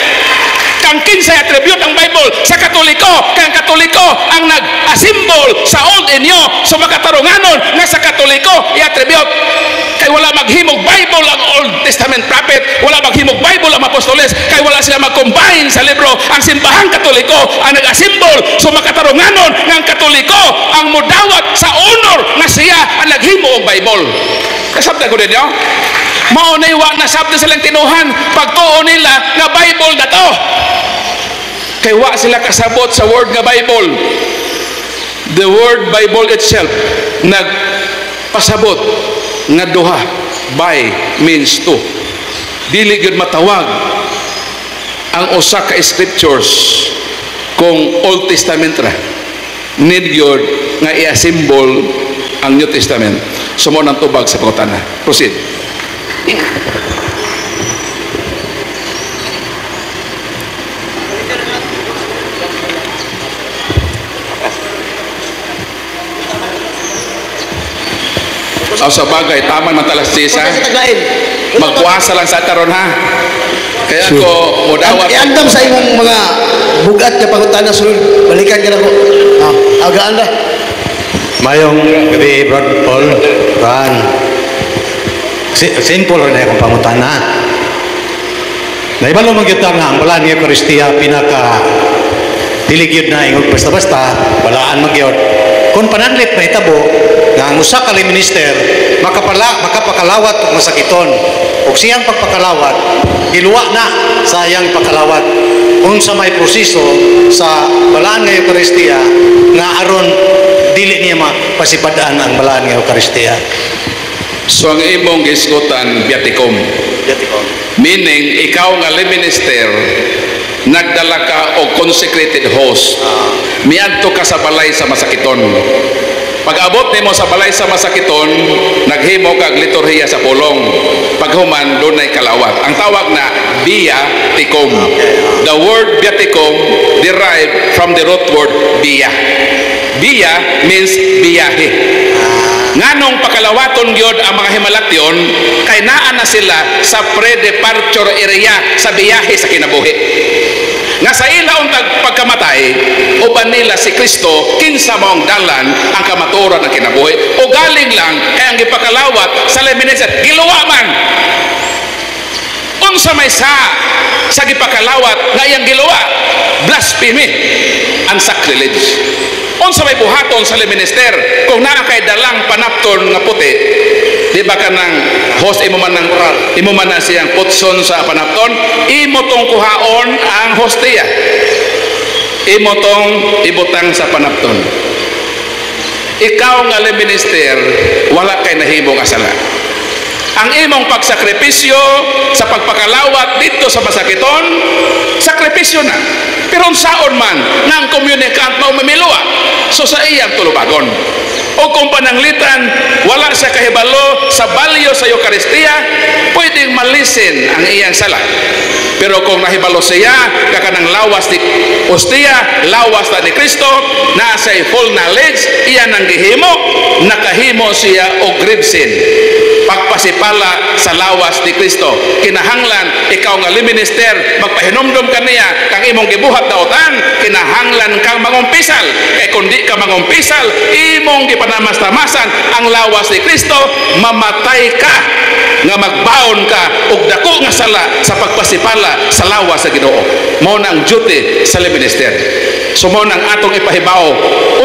Kang kinsa attribute ang Bible sa Katoliko. Kaya ang Katoliko ang nag-asimbol sa Old and New. So makatarunganon nga sa Katoliko i-attribute. Kaya wala maghimog Bible ang Old Testament prophet. Wala maghimog Bible ang apostoles. Kaya wala sila mag-combine sa libro. Ang Simbahang Katoliko ang nag-asimbol. So makatarunganon nga ang Katoliko ang mudawat sa honor na siya ang naghimo og Bible. Kasabta ko ninyo? Mao na iwa na sabta silang tinuhan pagtuo nila nga Bible na to. Kay wa sila kasabot sa word nga Bible. The word Bible itself nagpasabot nga duha. By means two. Dili gyud matawag ang usa ka scriptures kung Old Testament ra. Need gyud nga i-assemble ang New Testament. Sumo nang tubag sa pangutana. Proceed. Sa bagay, taman matalas sisa. Magpuasa lang sa taron ha. Kaya ko modawat. Iandam sa imong mga bugat na pangutana sulod. Balikan ka na ko. Agaan na. Mayong gabi, Brad Paul. Ran. Simple rin na akong pangutana. Naibalo magyuta nga ang balaan ng Eucharistia pinaka diligyod na ingog basta-basta balaan magyod. Kung pananlit na itabo nga ang usa ka minister makapakalawat ug masakiton ug siyang pagpakalawat iluwa na sa iyang pagkalawat kung sa may proseso sa balaan nga Eucharistia nga aron dili niya mapasipadaan ang balaan nga Eucharistia. So ang imong gisgutan biatikom. Meaning ikaw nga minister nagdala ka og consecrated host. Miadto ka sa balay sa masakiton. Pag abot nimo sa balay sa masakiton, naghimo kag liturhiya sa pulong. Paghuman dunay kalawat. Ang tawag na biatikom. The word biatikom derived from the root word bia. Bia means biyahe. Nganong pakalawaton gyud ang mga Himalatyon kay naa na sila sa pre-departure area sa biyahe sa kinabuhi. Nga sa ilaong pagkamatay uban nila si Kristo kinsa maong dalan ang kamatuoran ng kinabuhi o galing lang kay ang gipakalawat sa minister giluwa man unsa may sa gipakalawat nga iyang giluwa blasphemy and sacrilege. Unsa may buhaton sa minister kung naa kay dalang panapton nga puti di ba kanang host imo man na siyang putson sa panapton imo tong kuhaon ang hostia imo tong ibutang sa panapton. Ikaw nga minister wala kay nahimong asala. Ang imong pagsakripisyo sa pagpakalawat dito sa masakiton sakripisyo na pero unsaon man nga ang komunikant mao mamilua so sa iyang tulubagon o kung pananglitan wala sa kahibalo sa balyo sa Eucharistia pwedeng malisin ang iyang sala. Pero kung nahibalo siya kakanang lawas ni hostia lawas na ni Kristo na sa full knowledge iyan ang gihimo nakahimo siya og grave sin pagpasipala sa lawas ni Kristo. Kinahanglan ikaw nga minister magpahinomdom kaniya kang imong gibuhat daotan kinahanglan kang mangumpisal kay kun di ka mangumpisal imong gipanamastamasan ang lawas ni Kristo mamatay ka nga magbaon ka og dako nga sala sa pagpasipala sa lawas sa Ginoo. Mao nang duty sa minister. So mao nang atong ipahibaw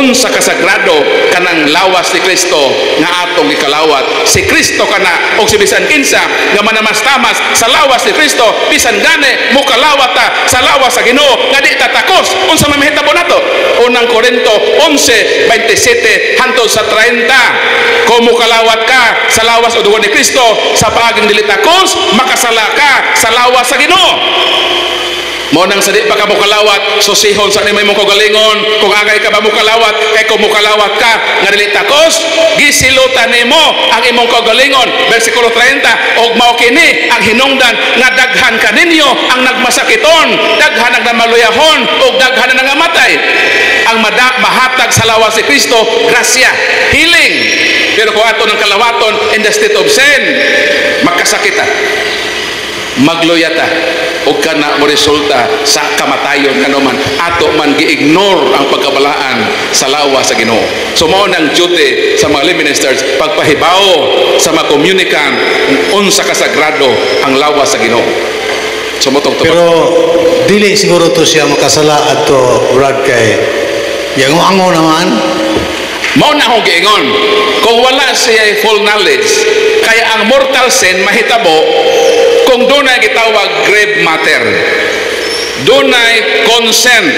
unsa kasagrado kanang lawas ni Kristo nga atong ikalawat. Si Kristo kana og si bisan kinsa nga manamastamas sa lawas ni Kristo bisan gani mo kalawat ta sa lawas sa Ginoo nga di tatakos. Unsa may mahitabo nato? Unang Korinto 11:27 hangtod sa 30. Kung mo kalawat ka sa lawas o dugo ni Kristo sa paaging dili takos makasala ka sa lawas sa Ginoo. Mo nang sa di pa ka mo kalawat susihon sa nimay mong kagalingon kung agay ka ba mo kalawat kay kung mo kalawat ka nga dili takos gisilutan nimo ang imong kagalingon. Bersikulo 30 og mao kini ang hinungdan nga daghan kaninyo ang nagmasakiton daghan ang namaluyahon og daghan ang nangamatay. Ang mahatag sa lawas si Kristo grasya healing. Pero kung ato ng kalawaton in the state of sin magkasakita magluyata o kana mo resulta sa kamatayon kanuman ato man gi-ignore ang pagkabalaan sa lawas sa Ginoo. So mao nang duty sa mga ministers pagpahibaw sa mga komunikant unsa kasagrado ang lawas sa Ginoo. So motong pero dili siguro to siya makasala adto Brad kay yang ango naman mao na akong giingon kung wala siya full knowledge Kaya ang mortal sin mahitabo kung doon ay gitawag grave matter. Doon ay consent.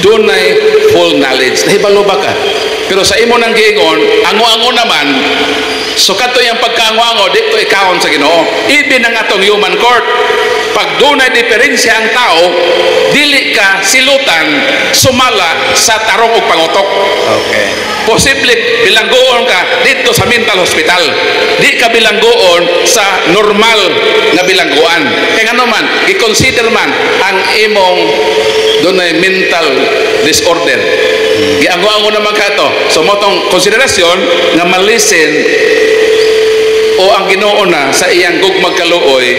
Doon ay full knowledge. Nahibalo ba ka? Pero sa imo nang giingon, ango-ango naman, so kato yung pagkaango-ango, dito ikawon sa Ginoo. Ibin ang atong human court. Pag doon ay diferensya ang tao, dili ka silutan, sumala sa tarong o pangutok. Okay. Posible bilanggoon ka dito sa mental hospital. Di ka bilanggoon sa normal nga bilangguan. Kaya nga naman, i-consider man ang imong doon ay mental disorder. Giango-ango naman ka to. So motong konsiderasyon nga malisin o ang Ginoo na sa iyang gugmag kaluoy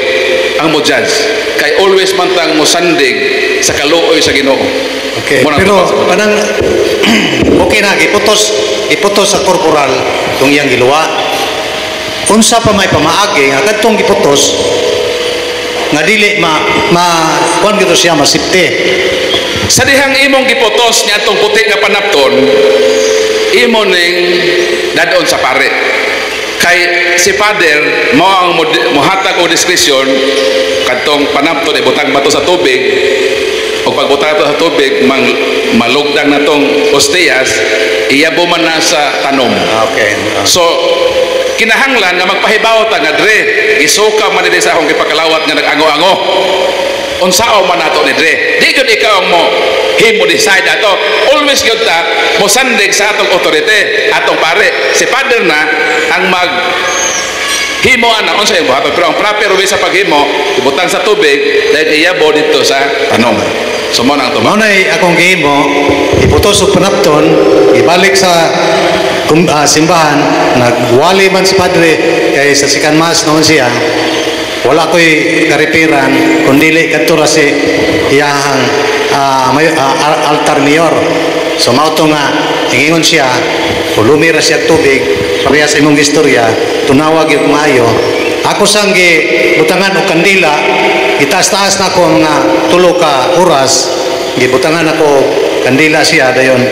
ang mo judge. Kay always man tang mo sandig sa kaluoy sa Ginoo. Okay. Pero kanang okay na iputos sa korporal tong iyang giluwa. Unsa pa may pamaagi nga kadtong giputos nga dili kuan gito siya masipte. Sa dihang imong giputos niya atong puti nga panapton, imo ning dadon sa pare. Kay si father mo ang mohatag o diskresyon kadtong panapton ibutang bato sa tubig o pagbutang bato sa tubig malugdang natong osteyas iyabo man na sa tanom. Okay. So kinahanglan nga magpahibaw ta nga dre isuka man dinhi sa akong gipakalawat nga nag-ango-ango. Unsao man nato ni dre. Di gud ikaw mo himo decide ato. Always gud ta mo sandig sa atong authority, atong pare. Si father na ang mag himo ana unsa yung buhaton, pero ang proper way sa paghimo ibutang sa tubig dahil iyabo dito sa tanom. So mo nang Mao nay akong gihimo iputos og panapton ibalik sa simbahan nagwali man si padre kay sa sikan mas noon siya wala ko'y karipiran kundili kadto ra si iyahang altar mayor. So mauto nga ingon siya ulumi ra siya tubig pareha sa imong istorya tunawag yung maayo ako sang gibutangan og kandila itaas-taas na ko nga tulo ka oras gibutangan ako kandila siya dayon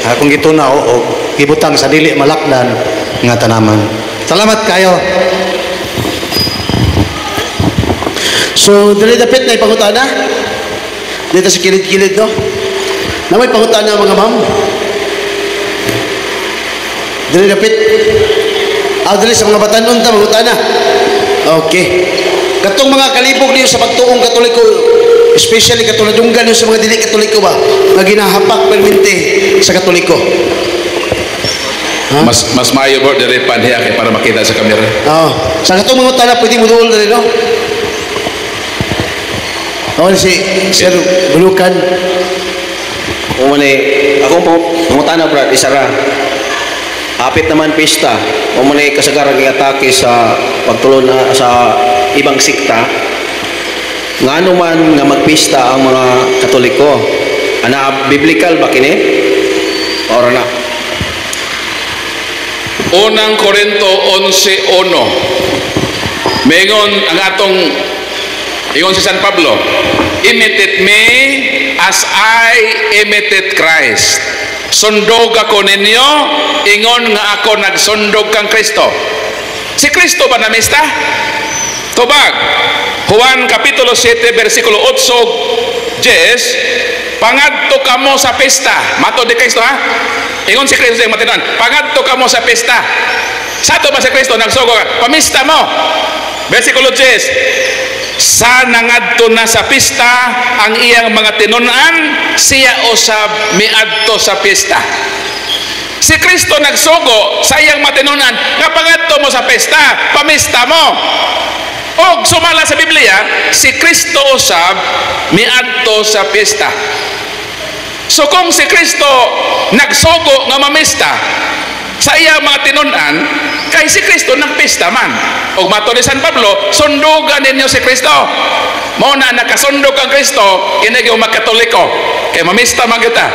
akong gitunaw og gibutang sa dili malakdan nga tanaman. Salamat kayo. So, dali dapit na ipangutana. Dito sa kilid-kilid, no? Na may pangutana mga ma'am. Dali dapit. Dali sa mga batanon ta, pangutana. Okay. Katong mga kalibog niyo sa pagtuong Katoliko, especially katuladunggan niyo sa mga dili Katoliko ba, nga ginahapak permente sa Katoliko. mas maayo bro diri panhiya kay para makita sa kamera. Sa katong mga utana pwede mo duol dali, no? Si Sir Bulukan. Akong pangutana brad isara. Hapit naman pista. Umanay kasagaran ng atake sa pagtulon sa ibang sikta. Ngano man nga magpista ang mga Katoliko. Ana biblical ba kini? Ora na. Unang Korinto 11:1. Mengon ang atong ingon si San Pablo, imitate me as I imitate Christ. Sundog ako ninyo, ingon nga ako nagsundog kang Kristo. Si Kristo ba namista? Tubag. Juan kapitulo 7 versikulo 8, pangadto kamo sa pesta. Mato di Kristo ha? Ingon si Kristo yung matinan, pangadto kamo sa pesta. Sato ba si Kristo nagsugo ka? Pamista mo. Versikulo 10, sa nangadto na sa pista ang iyang mga tinunan siya usab miadto sa pista. Si Kristo nagsugo sa iyang matinunan nga pangadto mo sa pesta, pamista mo. Og sumala sa Biblia, si Kristo usab miadto sa pista. So kung si Kristo nagsugo nga mamista sa iyang mga tinunan, kay si Kristo nagpista man. Og mato ni San Pablo, sundugan ninyo si Kristo. Mao na nakasundog ang Kristo, kinagi magkatoliko. Kay mamista man kita.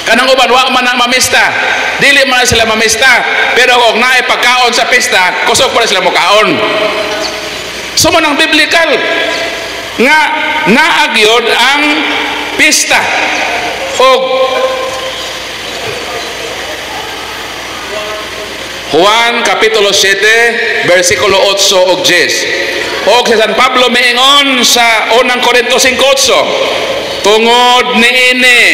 Kanang uban wa man ang mamista. Dili man sila mamista, pero kung naay pagkaon sa pista, kusog pa sila mokaon. So man ang biblical nga naagyod ang pista. Og Juan Kapitulo 7, versikulo 8 ug 10. O si San Pablo miingon sa unang Korinto 5:8, tungod niini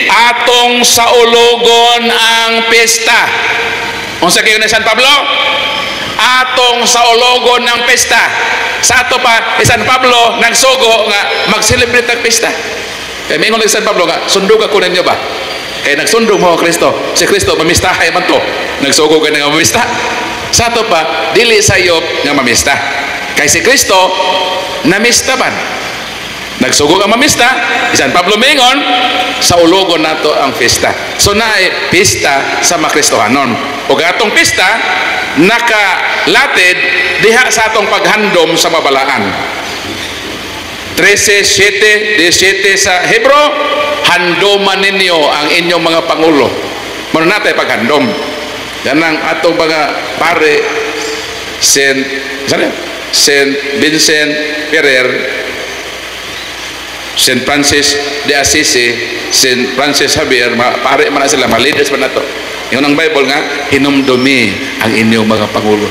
atong saulogon ang pista. Unsa kayo ni San Pablo? Atong saulogon ang pista. Sa ato pa si San Pablo nagsugo nga mag-celebrate ang pista. Kaya miingon ni San Pablo nga, sundog ako ninyo ba? Kaya nagsundog mo Kristo. Si Kristo mamistahay man to. Nagsugo ka nga mamista. Sa ato pa dili sayop nga mamista. Kay si Kristo namista man. Nagsugo ang mamista. San Pablo mingon sa ulogon nato ang pista. So naay pista sa makristohanon. Ug atong pista nakalatid diha sa atong paghandom sa mabalaan. 13:7-17 sa Hebro, handoman ninyo ang inyong mga pangulo. Muna natin paghandom. Yan ang atong mga pare Saint Vincent Ferrer, Saint Francis de Assisi, Saint Francis Xavier, pare man na sila, mga leaders man na to. Yun ang Bible nga, hinumdumi ang inyong mga pangulo.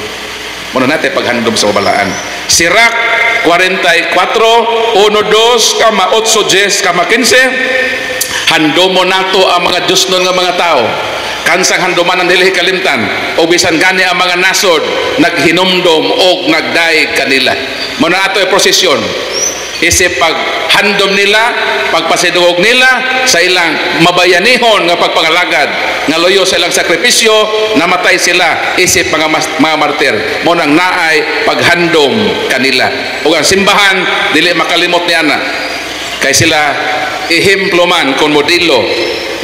Muna natin paghandom sa mabalaan. Sirach 44, 1-2, 8-10, handomo nato ang mga Diyos nun nga mga tao. Kansang handoman ang dili kalimtan, o bisan gani ang mga nasod, naghinumdom o nagdaig kanila. Muna nato ay prosesyon. Isip paghandom nila, pagpasidugog nila sa ilang mabayanihon nga pagpangalagad, nga loyo sa ilang sakripisyo, namatay sila, isip mga martir. Mo nang naay paghandom kanila. Ug ang simbahan dili makalimot ni ana. Kay sila ihemplo man kon modelo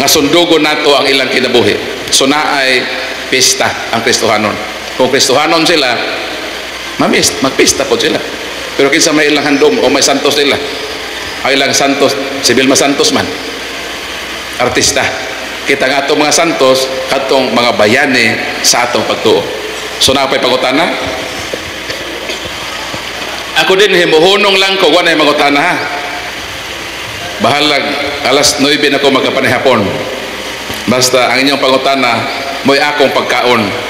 nga sundugon nato ang ilang kinabuhi. So naay pista ang Kristohanon. Kung Kristohanon sila, magpista po sila. Pero kinsa may ilang handom o may santos nila, ay ilang santos, si Vilma Santos man, artista. Kita nga itong mga santos, katong mga bayani sa atong pagtuo. So napay pangutana, ako din himuhunong lang ko wala yung mangutana ha. Bahalag alas 9 na ko magkapanihapon. Basta ang inyong pangutana mo'y akong pagkaon.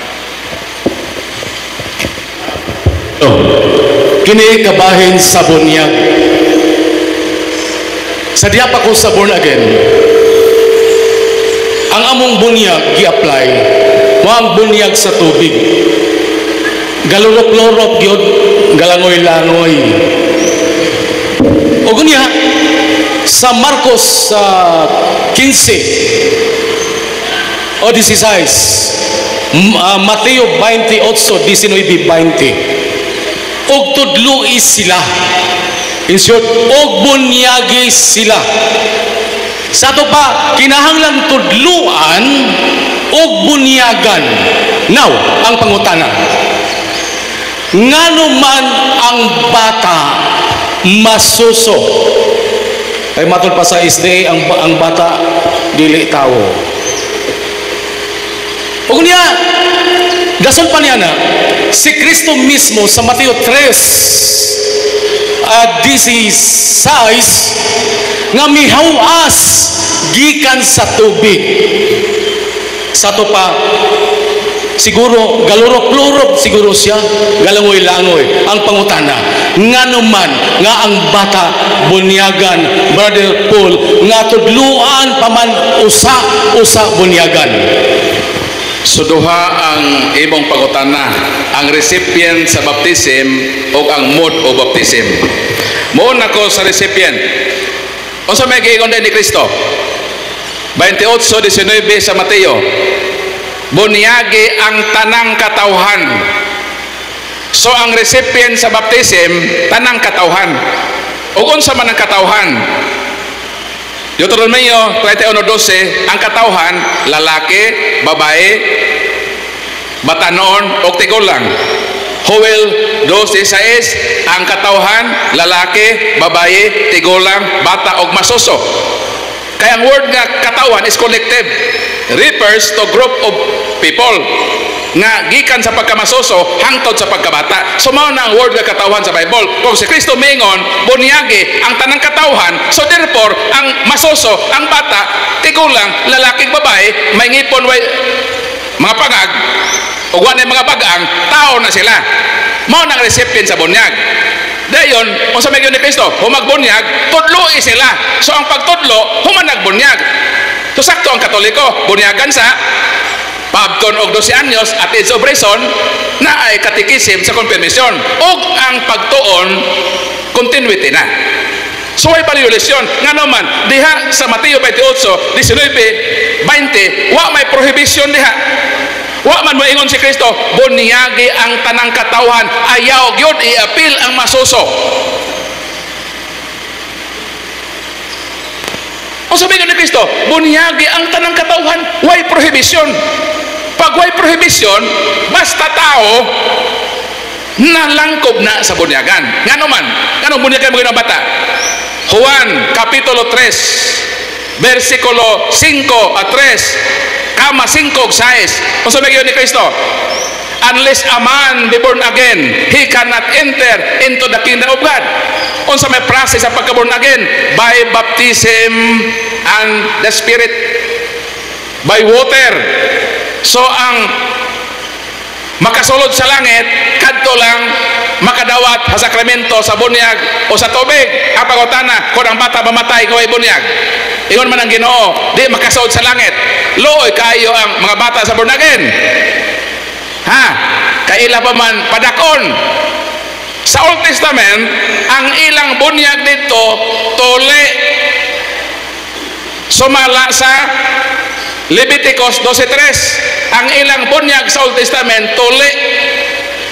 Kini kabahin sa bunyag. Sa diya pa ko sa born again, ang among bunyag gi-apply mo ang bunyag sa tubig. Galurok-lurok yun, galangoy-langoy. O gunya, sa Marcos 15 o 16, Mateo 28, 19-20, og tudloi sila, in short, og bunyagi sila. Sa to pa kinahanglan tudluan og bunyagan. Now ang pangutana, ngano man ang bata masuso? Ay matod pa sa SDA, ang bata dili tawo. Og niya gason pa niya na si Kristo mismo sa Mateo 3:16 nga mihawas gikan sa tubig. Sa to pa siguro galurok-lurok siguro siya, galangoy-langoy. Ang pangutana, ngano man nga ang bata bunyagan, Brother Paul, nga tudluan paman usa bunyagan. So duha ang imong pangutana, ang recipient sa baptism o ang mode o baptism. Moon ako sa recipient. Unsa may giingon ni Kristo? 28:19 sa Mateo. Bunyagi ang tanang katawhan. So ang recipient sa baptism, tanang katawhan. Ug unsa man ang katawhan? Deuteronomio 31:12, ang katawhan lalaki, babae, batanon o tigulang. Joel 2:6, ang katawhan lalaki, babae, tigulang, bata o masuso. Kaya ang word nga katawan is collective, refers to group of people nga gikan sa pagkamasuso hangtod sa pagkabata. So mao na ang word nga katawan sa Bible. Kung si Kristo mingon bunyagi ang tanang katawhan, so therefore ang masuso, ang bata, tigulang, lalaking babae, may ngipon way mga pangag o wala mga bagang tao na sila, mao nang recipient sa bunyag. Dayon unsa may ni Kristo humagbunyag, tudloi sila. So ang pagtudlo human nagbunyag. So sakto ang Katoliko bunyagan sa pabton og 12 anyos at age of reason na ay katikisim sa konfirmasyon ug ang pagtuon continuity na. So ay violation nga naman diha sa Mateo 28, 19, 20 wa may prohibition diha. Wa man moingon si Kristo bunyagi ang tanang katawhan, ayaw gyud i-appeal ang masuso. O sabi ni Kristo bunyagi ang tanang katawhan, why prohibition? Pag why prohibition, basta tao nalangkob na sa bunyagan. Nga naman, kanong bunyagan mga bata? Juan Kapitulo 3 versikulo 5 at 3 kama 5 ug 6. Unsa may ni Kristo? Unless a man be born again, he cannot enter into the kingdom of God. Unsa may process sa pagka-born again? By baptism and the Spirit, by water. So ang makasulod sa langit kadto lang makadawat sa sakramento sa bunyag o sa tubig. Ang pangutana kung ang bata mamatay kay bunyag, ingon man ang Ginoo di makasulod sa langit. Looy kayo ang mga bata sa born again. Ha? Kaila pa man padakon. Sa Old Testament ang ilang bunyag dito tuli sumala sa Leviticus 12:3. Ang ilang bunyag sa Old Testament tuli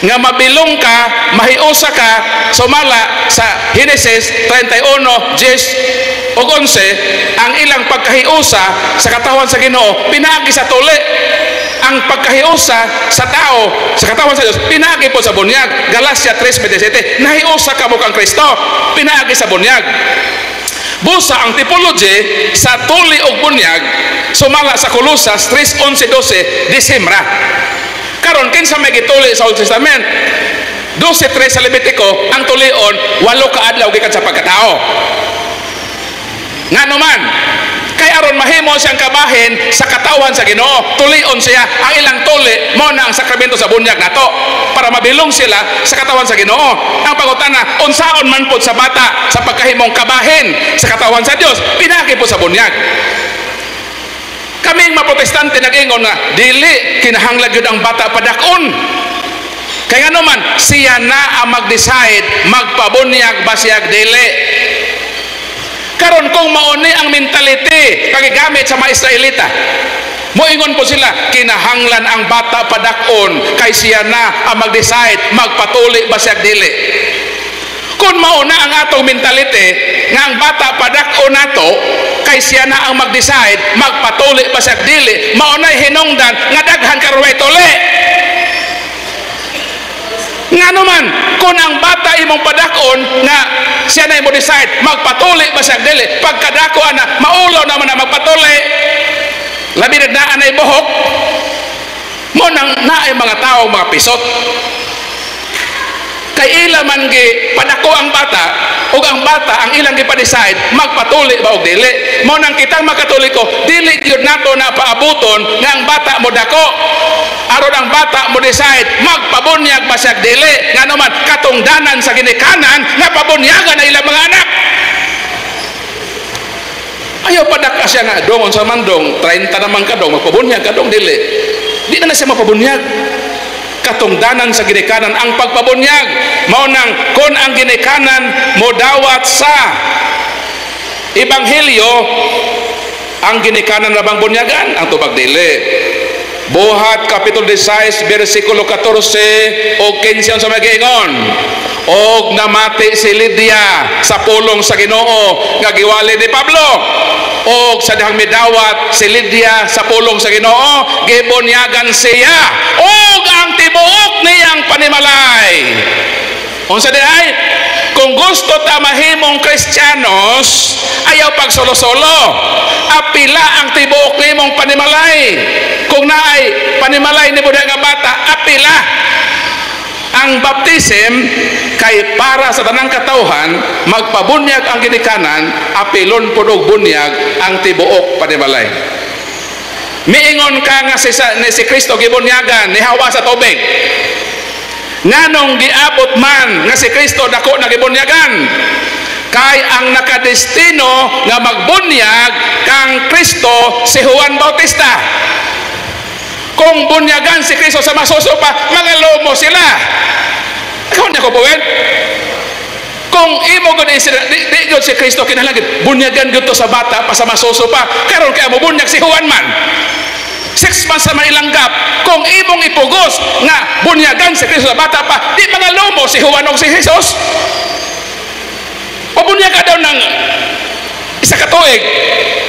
nga mabilong ka, mahiusa ka, sumala sa Genesis 31, 10 o 11. Ang ilang pagkahiusa sa katawan sa Ginoo pinaagi sa tuli. Ang pagkahiusa sa tao sa katawan sa Dios pinaagi po sa bunyag. Galacia 3:27, nahiusa ka mo kang Kristo, pinaagi sa bunyag. Busa ang typology sa tuli og bunyag sumala sa Colosas 3:11-12 Disemra. Karon kinsa may gituli sa Old Testament? 12:3 sa Levitico ang tulion 8 ka adlaw gikan sa pagkatao. Ngano man kay aron mahimo siyang kabahin sa katawan sa Ginoo, tulion siya. Ang ilang tuli mao na ang sakramento sa bunyag nato para mabilong sila sa katawan sa Ginoo. Ang pangutana unsaon man pod sa bata sa pagkahimong kabahin sa katawan sa Dios, pinagi po sa bunyag. Kaming mga Protestante nag-ingon nga dili kinahanglan gyud ang bata padakon. Kaya nga naman siya na ang mag-decide magpabunyag ba siya dili. Karon kung mauni ang mentality pagigamit sa mga Israelita, moingon po sila kinahanglan ang bata padakon kay siya na ang mag-decide magpatuli ba siya dili. Kung mauna ang atong mentality nga ang bata padakon nato kay siya na ang mag-decide magpatuli ba siya dili, maunay hinungdan nga daghan karon way tuli. Nga naman kung ang bata imong padakon nga siya na imong decide magpatuli ba siya dili, pagkadako ana maulaw naman na magpatuli, labi na anay buhok mo nang naay mga tao mga pisot kay ila man gi padako ang bata ug ang bata ang ilang gipa-decide magpatuli ba og dili. Mo nang kitang makatoliko dili gyud nato na paabuton nga ang bata mo dako aron ang bata mo decide magpabunyag ba siya dili. Nga naman katungdanan sa ginikanan nga pabunyagan na ilang mga anak. Ayaw padaka siya nga dong unsa man dong 30 naman ka dong magpabunyag ka dong dili. Di na siya mapabunyag. Katungdanan sa ginikanan ang pagpabunyag. Mao nang kon ang ginikanan mo dawat sa ebanghelyo, ang ginikanan na bang bunyagan ang tubag dili. Buhat Kapitulo 16 versikulo 14 o 15 sa magiingon, og namati si Lydia sa pulong sa Ginoo nga giwali ni Pablo. Og sa dihang midawat si Lydia sa pulong sa Ginoo, gibunyagan siya og ang tibuok niyang panimalay. Unsa diay? Kung gusto ta mahimong Kristiyanos, ayaw pagsolo-solo. Apila ang tibuok nimong panimalay. Kung naay panimalay ni budak nga bata, apila. Ang baptism kay para sa tanang katawhan, magpabunyag ang ginikanan, apilon pud og bunyag ang tibuok panimalay. Miingon ka nga si Kristo gibunyagan, nihawa sa tubig. Nganong giabot man nga si Kristo dako na gibunyagan? Kay ang nakadestino nga magbunyag kang Kristo si Juan Bautista. Kung bunyagan si Kristo sa masusupa, magalomo sila. Ikaw na ko po, kung imo gud di gud si Kristo kinahanglan bunyagan gud to sa bata pa sa masusupa, karon kay mo bunyag si Juan man. 6 months sa mailanggap, kung imong ipugos nga bunyagan si Kristo sa bata pa, di magalomo si Juan o si Jesus. Pabunyaga daw ng isa ka tuig,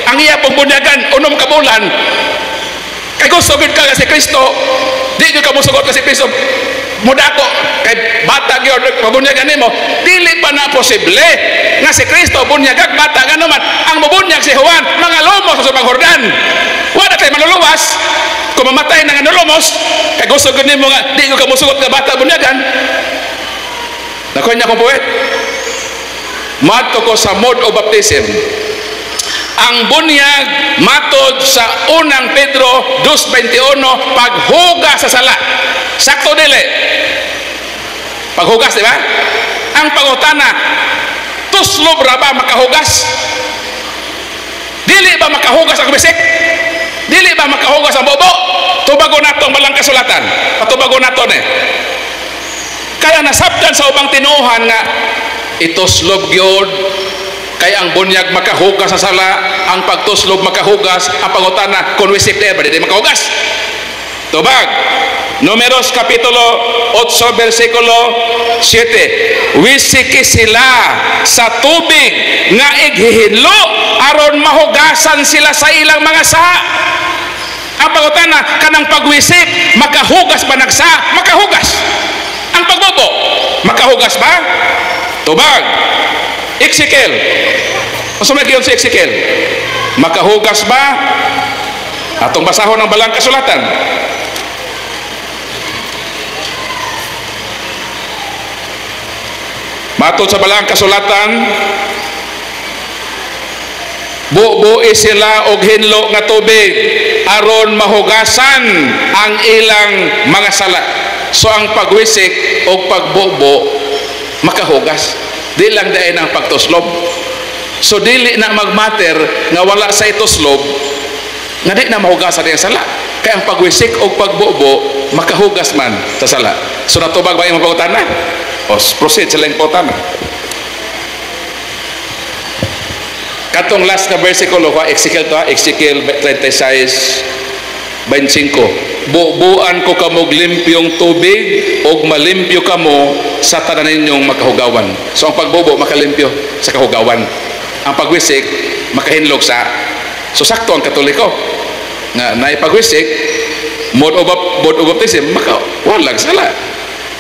ang iya pong bunyagan 6 ka bulan. Kay gusto gud ka si Kristo, di gud ka mosugot ka si Kristo mudako kay bata gyud pabunyagan nimo, dili pa na posible nga si Kristo bunyagag bata nga naman ang mubunyag si Juan mangalomos sa subang Jordan. Wala tay manuluwas kung mamatay na nga nalumos kay gusto gud nimo nga di gud ka mosugot nga bata bunyagan. Nakuha niya kong puwet. Mato ko sa mode of baptism. Ang bunyag matod sa unang Pedro 2:21 paghugas sa sala. Sakto dili. Paghugas, di ba? Ang pangutana, tuslob ra ba makahugas? Dili ba makahugas ang bisik? Dili ba makahugas ang bobo? Tubago nato ang malang kasulatan. Patubago nato ni. Kaya nasabtan sa ubang tinuhan nga ituslob gyud kay ang bunyag makahugas sa sala, ang pagtuslob makahugas, ang pangutana kung wisip di ba di makahugas. Tubag Números kapitulo 8 versikulo 7, wisiki sila sa tubig nga ighihilo aron mahugasan sila sa ilang mga saha. Ang pangutana kanang pagwisik makahugas ba nagsa? Makahugas. Ang pagbobo makahugas ba? Tubag Ezekiel, masumag yun si Ezekiel, makahugas ba? Atong basahon ng balang kasulatan. Matod sa balang kasulatan, bubuo sila og hinlo nga tubig aron mahugasan ang ilang mga sala. So ang pagwisik o pagbubo makahugas, di lang dahil ng pagtuslob. So dili na magmater nga wala sa ituslob nga di na mahugasan ang sala, kaya ang pagwisik o pagbubo makahugas man sa sala. So natubag ba yung pangutana? O proceed sila yung pangutana. Katong last na versikulo ko Ezekiel 36:25, bubuan ko kamog limpyong tubig o malimpyo kamo sa tanan ninyong makahugawan. So ang pagbubo makalimpyo sa kahugawan, ang pagwisik makahinlog sa. So sakto ang Katoliko nga naipagwisik mode of baptism makawalag sala,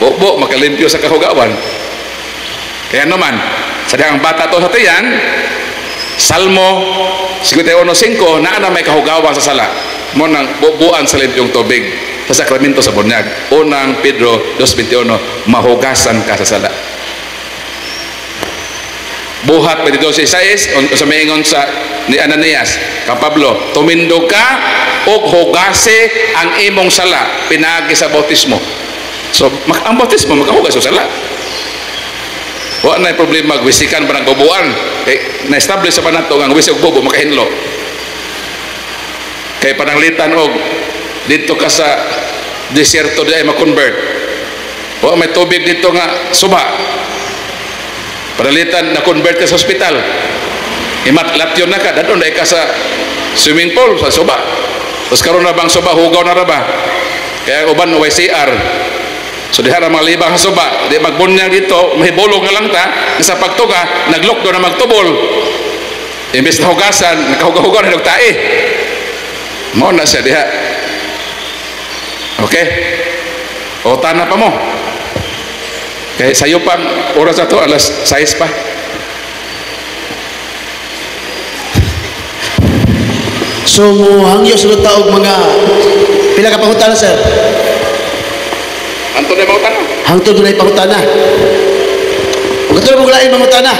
bubo makalimpyo sa kahugawan. Kaya naman sa dihang bata to sa tiyan, Salmo 51:5 na may kahugawan sa sala mo nang bubuan sa limpyong tubig sa sakramento sa bunyag. Unang Pedro 2:21, mahugasan ka sa sala. Buhat 22:6 sa maingon sa ni Ananias kang Pablo, tumindog ka og hugase ang imong sala pinaagi sa bautismo. So ang bautismo makahugas sa sala. Wa na problema magwisikan ba ng bubuan. Na-establish sa panato nga wisig bobo makahinlo. Kay pananglitan og dito ka sa desierto di ay ma-convert. Wa may tubig dito nga suba. Panalitan na convert ka sa ospital. Imatlatyon na ka, dadon dai ka sa swimming pool sa suba. Tapos karon na bang suba hugaw na ra ba? Kaya uban way CR. So diha ra mga libang sa suba, di magbunyag dito, mahibulog nga lang ta, sa pagtuga naglok do na magtubol. Imbes na hugasan, nakahugaw-hugaw na nagtae. Mo na siya diha. Okay? O tana pa mo. Kaya sayo pang oras na to, alas 6 pa. So hangyo sa taog mga pila ka pangutana sir? Anto na mautan. Hangtod na pangutana. Ug katulad mo lain pangutana.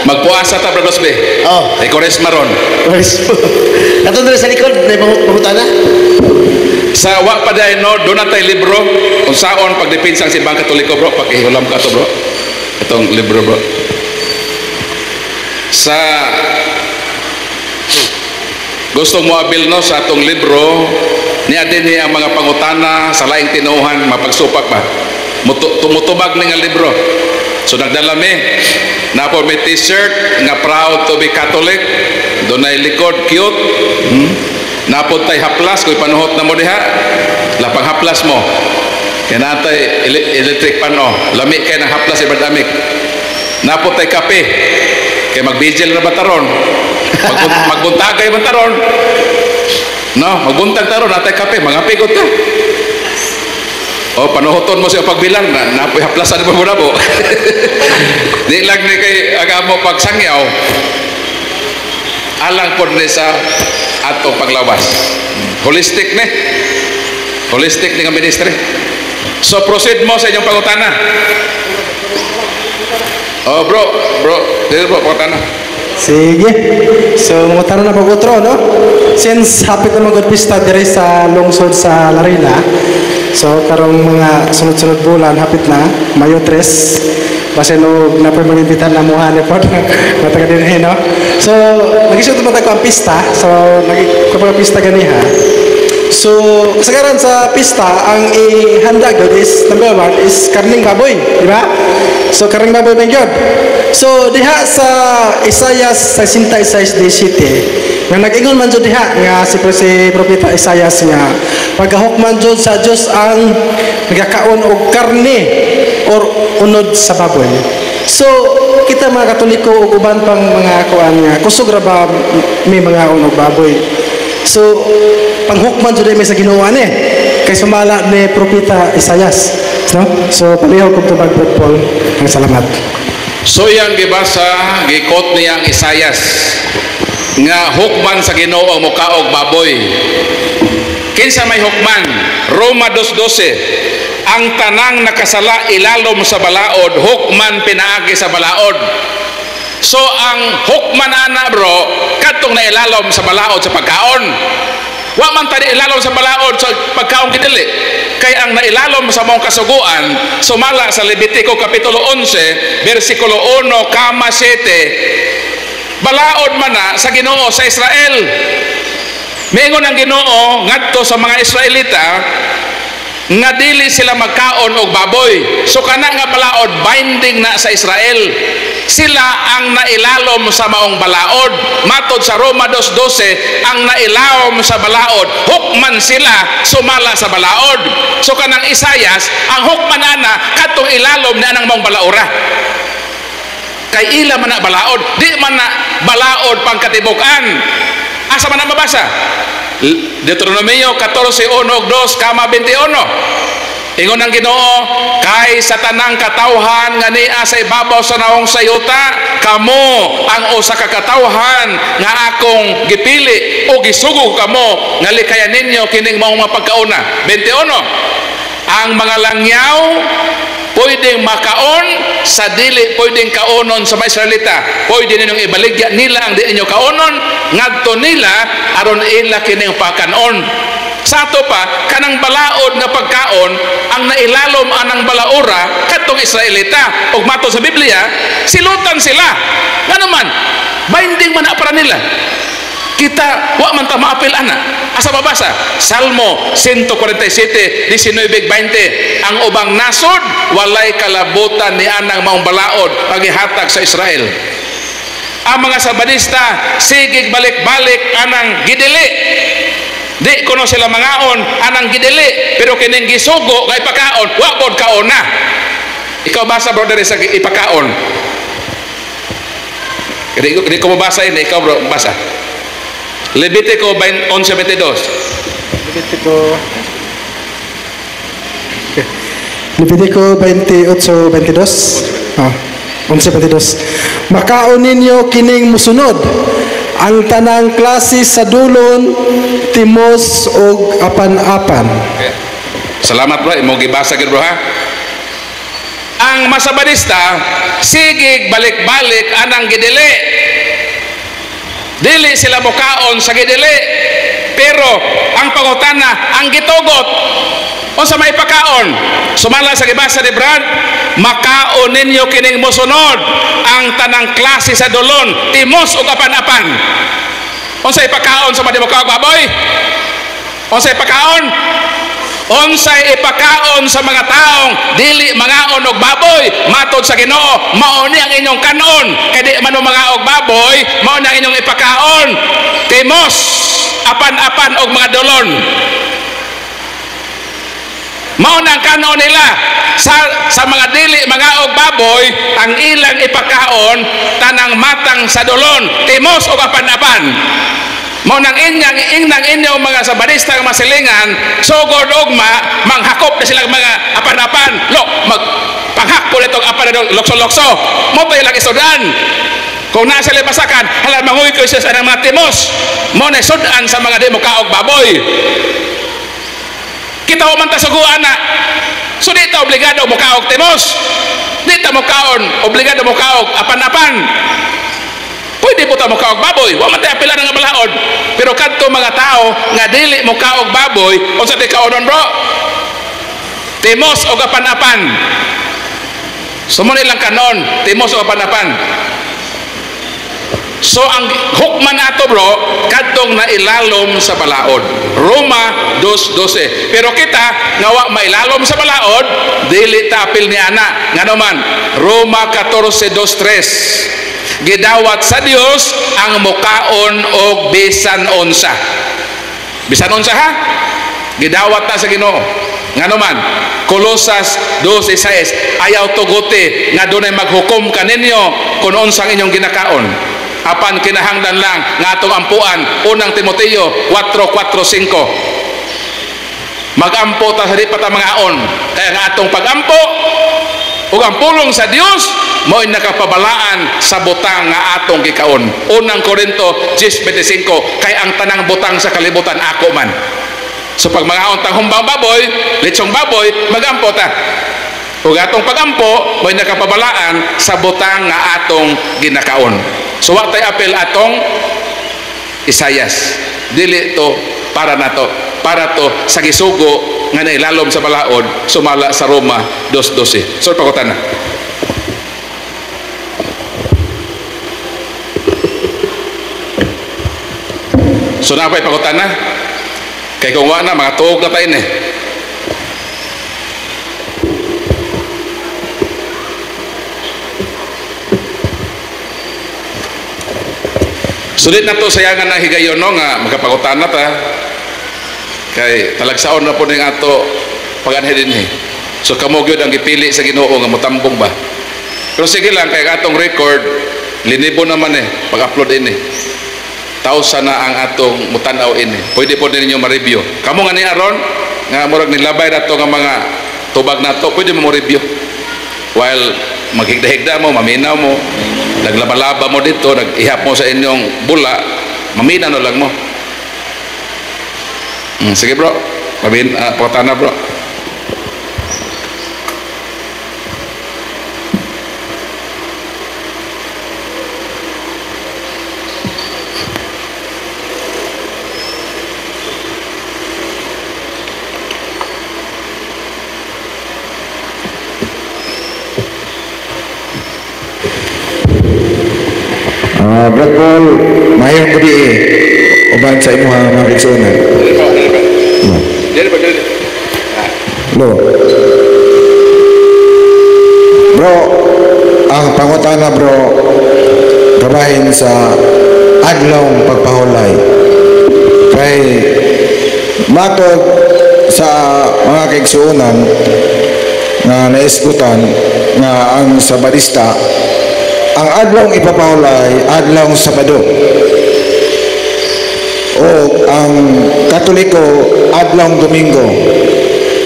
Magpuasa ta Brother Osbe. Oh. Ay Koresma ron. Katong diri sa likod, may pangutana. Sa wa pa dahil no, doon na tayo libro kung saon pagdepensa ang simbang katoliko bro, pakihulam ka to bro. Itong libro bro. Sa gusto mo abil no sa atong libro, niya din ang mga pangutana sa laing tinuhan, mapagsupak ba? Tumutubag ni nga libro. So nagdala mi, na po may t-shirt nga proud to be Catholic, doon ay likod, cute. Napod tay haplas, kung panuhot na mo diha, lapang haplas mo. Kaya natay electric pan o, lami kayo ng haplas ibadamik. Napod tay kape, kaya magbigil na bataron. Magbuntag kayo bataron. No, magbuntag taron, natay kape, mga pigot ka. O, panuhoton mo siya pagbilang, napoy haplasan mo muna po. Di lang ni kay aga mo pagsangyaw. Alang po ni sa atong paglawas. Holistic ni nga ministry. So proceed mo sa inyong pangutana. Oh bro, dito po pangutana. Sige. So, mga tanong na pag-utro, no? Since hapit na mag-pista dire sa lungsod sa Larina, so, karong mga sunod-sunod bulan, hapit na, Mayo 3, base no, napamanimpitan na muhan po, mataga din no? So, nag-isip ito matag ko ang pista, so, kapag pista ganiha, so, kasagaran sa pista, ang ihanda yun is, number 1, is karning baboy, di ba? So, karning baboy na yun. So, diha sa Isaias 66:17, nga nag-ingon man dyan diha, nga si Propeta Isaias nga, pagahok man dyan sa Diyos ang nagkakaon o karne or unod sa baboy. So, kita mga Katoliko o uban pang mga kuan nga, kusog ra ba may mga unog baboy. So, panghukman dyan may sa ginawa ni, kay sumala ni Propeta Isaias. No? So, palihaw kong tubag po, Paul. Ang salamat. So yang gibasa, gikot niya ang Isayas nga hukman sa Ginoo ang mukaog baboy. Kinsa may hukman? Roma 2:12. Ang tanang nakasala ilalom sa balaod, hukman pinaagi sa balaod. So ang hukman ana bro, katong na ilalom sa balaod sa pagkaon. Wa man tadi ilalom sa balaod sa pagkaon gidili. Kay ang nailalom sa mong kasuguan sumala sa Levitico kapitulo 11 versikulo 1 kama 7, balaod man na sa Ginoo sa Israel. Mingon ang Ginoo ngadto sa mga Israelita nga dili sila magkaon og baboy. So kana nga balaod binding na sa Israel. Sila ang nailalom sa maong balaod. Matod sa Roma 2:12, ang nailawom sa balaod, hukman sila sumala sa balaod. So kanang Isayas, ang hukman ana katong ilalom na nang maong balaura. Kay ila man na balaod, di man na balaod pangkatibukan. Asa man na mabasa? Deuteronomio 14:1-2 kama 21. Ingon ang Ginoo, kay sa tanang katawhan nga niya sa ibabaw sa naong sayuta, kamo ang usa ka katawhan nga akong gipili o gisugo kamo nga likayan ninyo kining maong mapagkauna. 21. Ang mga langyaw pwedeng makaon sa dili pwedeng kaonon sa mga Israelita. Pwede ninyong ibaligya nila ang di ninyo kaonon ngadto nila aron ila kining pakanon. Sa ato pa, kanang balaod na pagkaon, ang nailalom anang balaura, katong Israelita, ug mato sa Biblia, silutan sila. Nga naman, binding man na para nila. Kita, wa man ta maapil ana. Asa babasa? Salmo 147:19-20. Ang ubang nasod, walay kalabutan ni anang maong balaod, paghihatag sa Israel. Ang mga Sabadista, sigig balik-balik anang gidili. Di kuno sila mangaon anang gidili pero kining gisugo nga ipakaon wa pod kaon na. Ikaw basa brother sa ipakaon. Di ko mabasa ini, ikaw bro basa. Levitico 11:22. Levitico 28:22. 11:22. Makaon ninyo kining musunod ang tanang klase sa dulon, timos o apan-apan. Okay. Salamat bro, imo gibasa gid bro ha. Ang Masabadista sigig balik-balik anang gidili. Dili sila mukaon sa gidili. Pero ang pangutana, ang gitugot, unsa may pakaon? Sumala sa gibasa ni Brad, makaon ninyo kining mosunod ang tanang klase sa dulon, timos ug apan-apan. Unsay pakaon sa madimukawag baboy? Unsay pakaon? Unsay ipakaon sa mga taong dili mangaon og baboy matod sa Ginoo, mao ni ang inyong kanon. Kay di man mangaon og baboy, mao ni ang inyong ipakaon, timos, apan-apan og mga dulon. Mao na ang kanon nila sa mga dili mangaog baboy, ang ilang ipakaon tanang matang sa dulon, timos o apan-apan. Mao nang inyong mga sabadista nga masilingan, sugod ugma manghakop na silang mga apan-apan. Panghakpo nitong apan na lokso-lokso. Mo to ilang isudan. Kung nasa libasakan, hala manguy ko siya sa mga timos. Mo na sudan sa mga di mo kaog baboy. Kita man ta suguan na. So dito obligado mo kaog timos. Dito mo kaon obligado mo kaog apan-apan. Pwede po ta mo kaog baboy, wa man tay apila nga balaod. Pero kadto mga tao nga dili mo kaog baboy, unsa tay kaonon bro? Timos o apan-apan. Sumo nilang kanon, timos o apan-apan. So ang hukman ato bro, kadtong nailalom sa balaod. Roma 2:12. Pero kita nga wa mailalom sa balaod, dili ta apil ni ana. Ngano man, Roma 14:2-3. Gidawat sa Dios ang mukaon og bisan unsa. Bisan unsa ha? Gidawat ta sa Ginoo. Ngano man, Kolosas 2:6, ayaw tuguti nga dunay maghukom kaninyo kung unsang inyong ginakaon. Apan kinahanglan lang nga atong ampuan. Unang Timoteo 4:4-5. Magampo ta sa di pa ta mangaon. Kaya nga atong pagampo ug ang pulong sa Dios mo'y nakapabalaan sa butang nga atong gikaon. Unang Korinto 10:25, kay ang tanang butang sa kalibutan ako man. So pag mangaon tang humbang baboy, litsong baboy, magampo ta. Ug atong pagampo mo'y nakapabalaan sa butang nga atong ginakaon. So wa tay apel atong Isayas. Dili to para nato, para to sa gisugo nga nailalom sa balaod, sumala sa Roma 2:12. So pakutan na. So na pa'y pakutan na. Kay kung wa na, mga tuog na tayo eh. Sulit na to sayangan na higayon no nga magkapakutan na ta. Kay talagsaon na po ning ato paganhe din eh. So kamo gyud ang gipili sa Ginoo nga motambong ba. Pero sige lang kay atong record linibo naman eh pag-upload ini. Tausa na ang atong mutanaw ini. Pwede po din ninyo ma-review. Kamo nga ni aron nga murag nilabay nato nga mga tubag nato, pwede mo review. While maghigda-higda mo, maminaw mo, naglaba-laba mo dito, nag-ihap mo sa inyong bula, mamina no lang mo. Sige bro, pakutana bro. Brad Paul, mayong gabi uban sa imo mga kigsunan. Hello. Bro, ang pangutana bro, kabahin sa adlong pagpahulay. Kay matod sa mga kigsunan na naisgutan nga ang Sabadista ang adlong ipapahulay adlong Sabado o ang Katoliko adlong Domingo.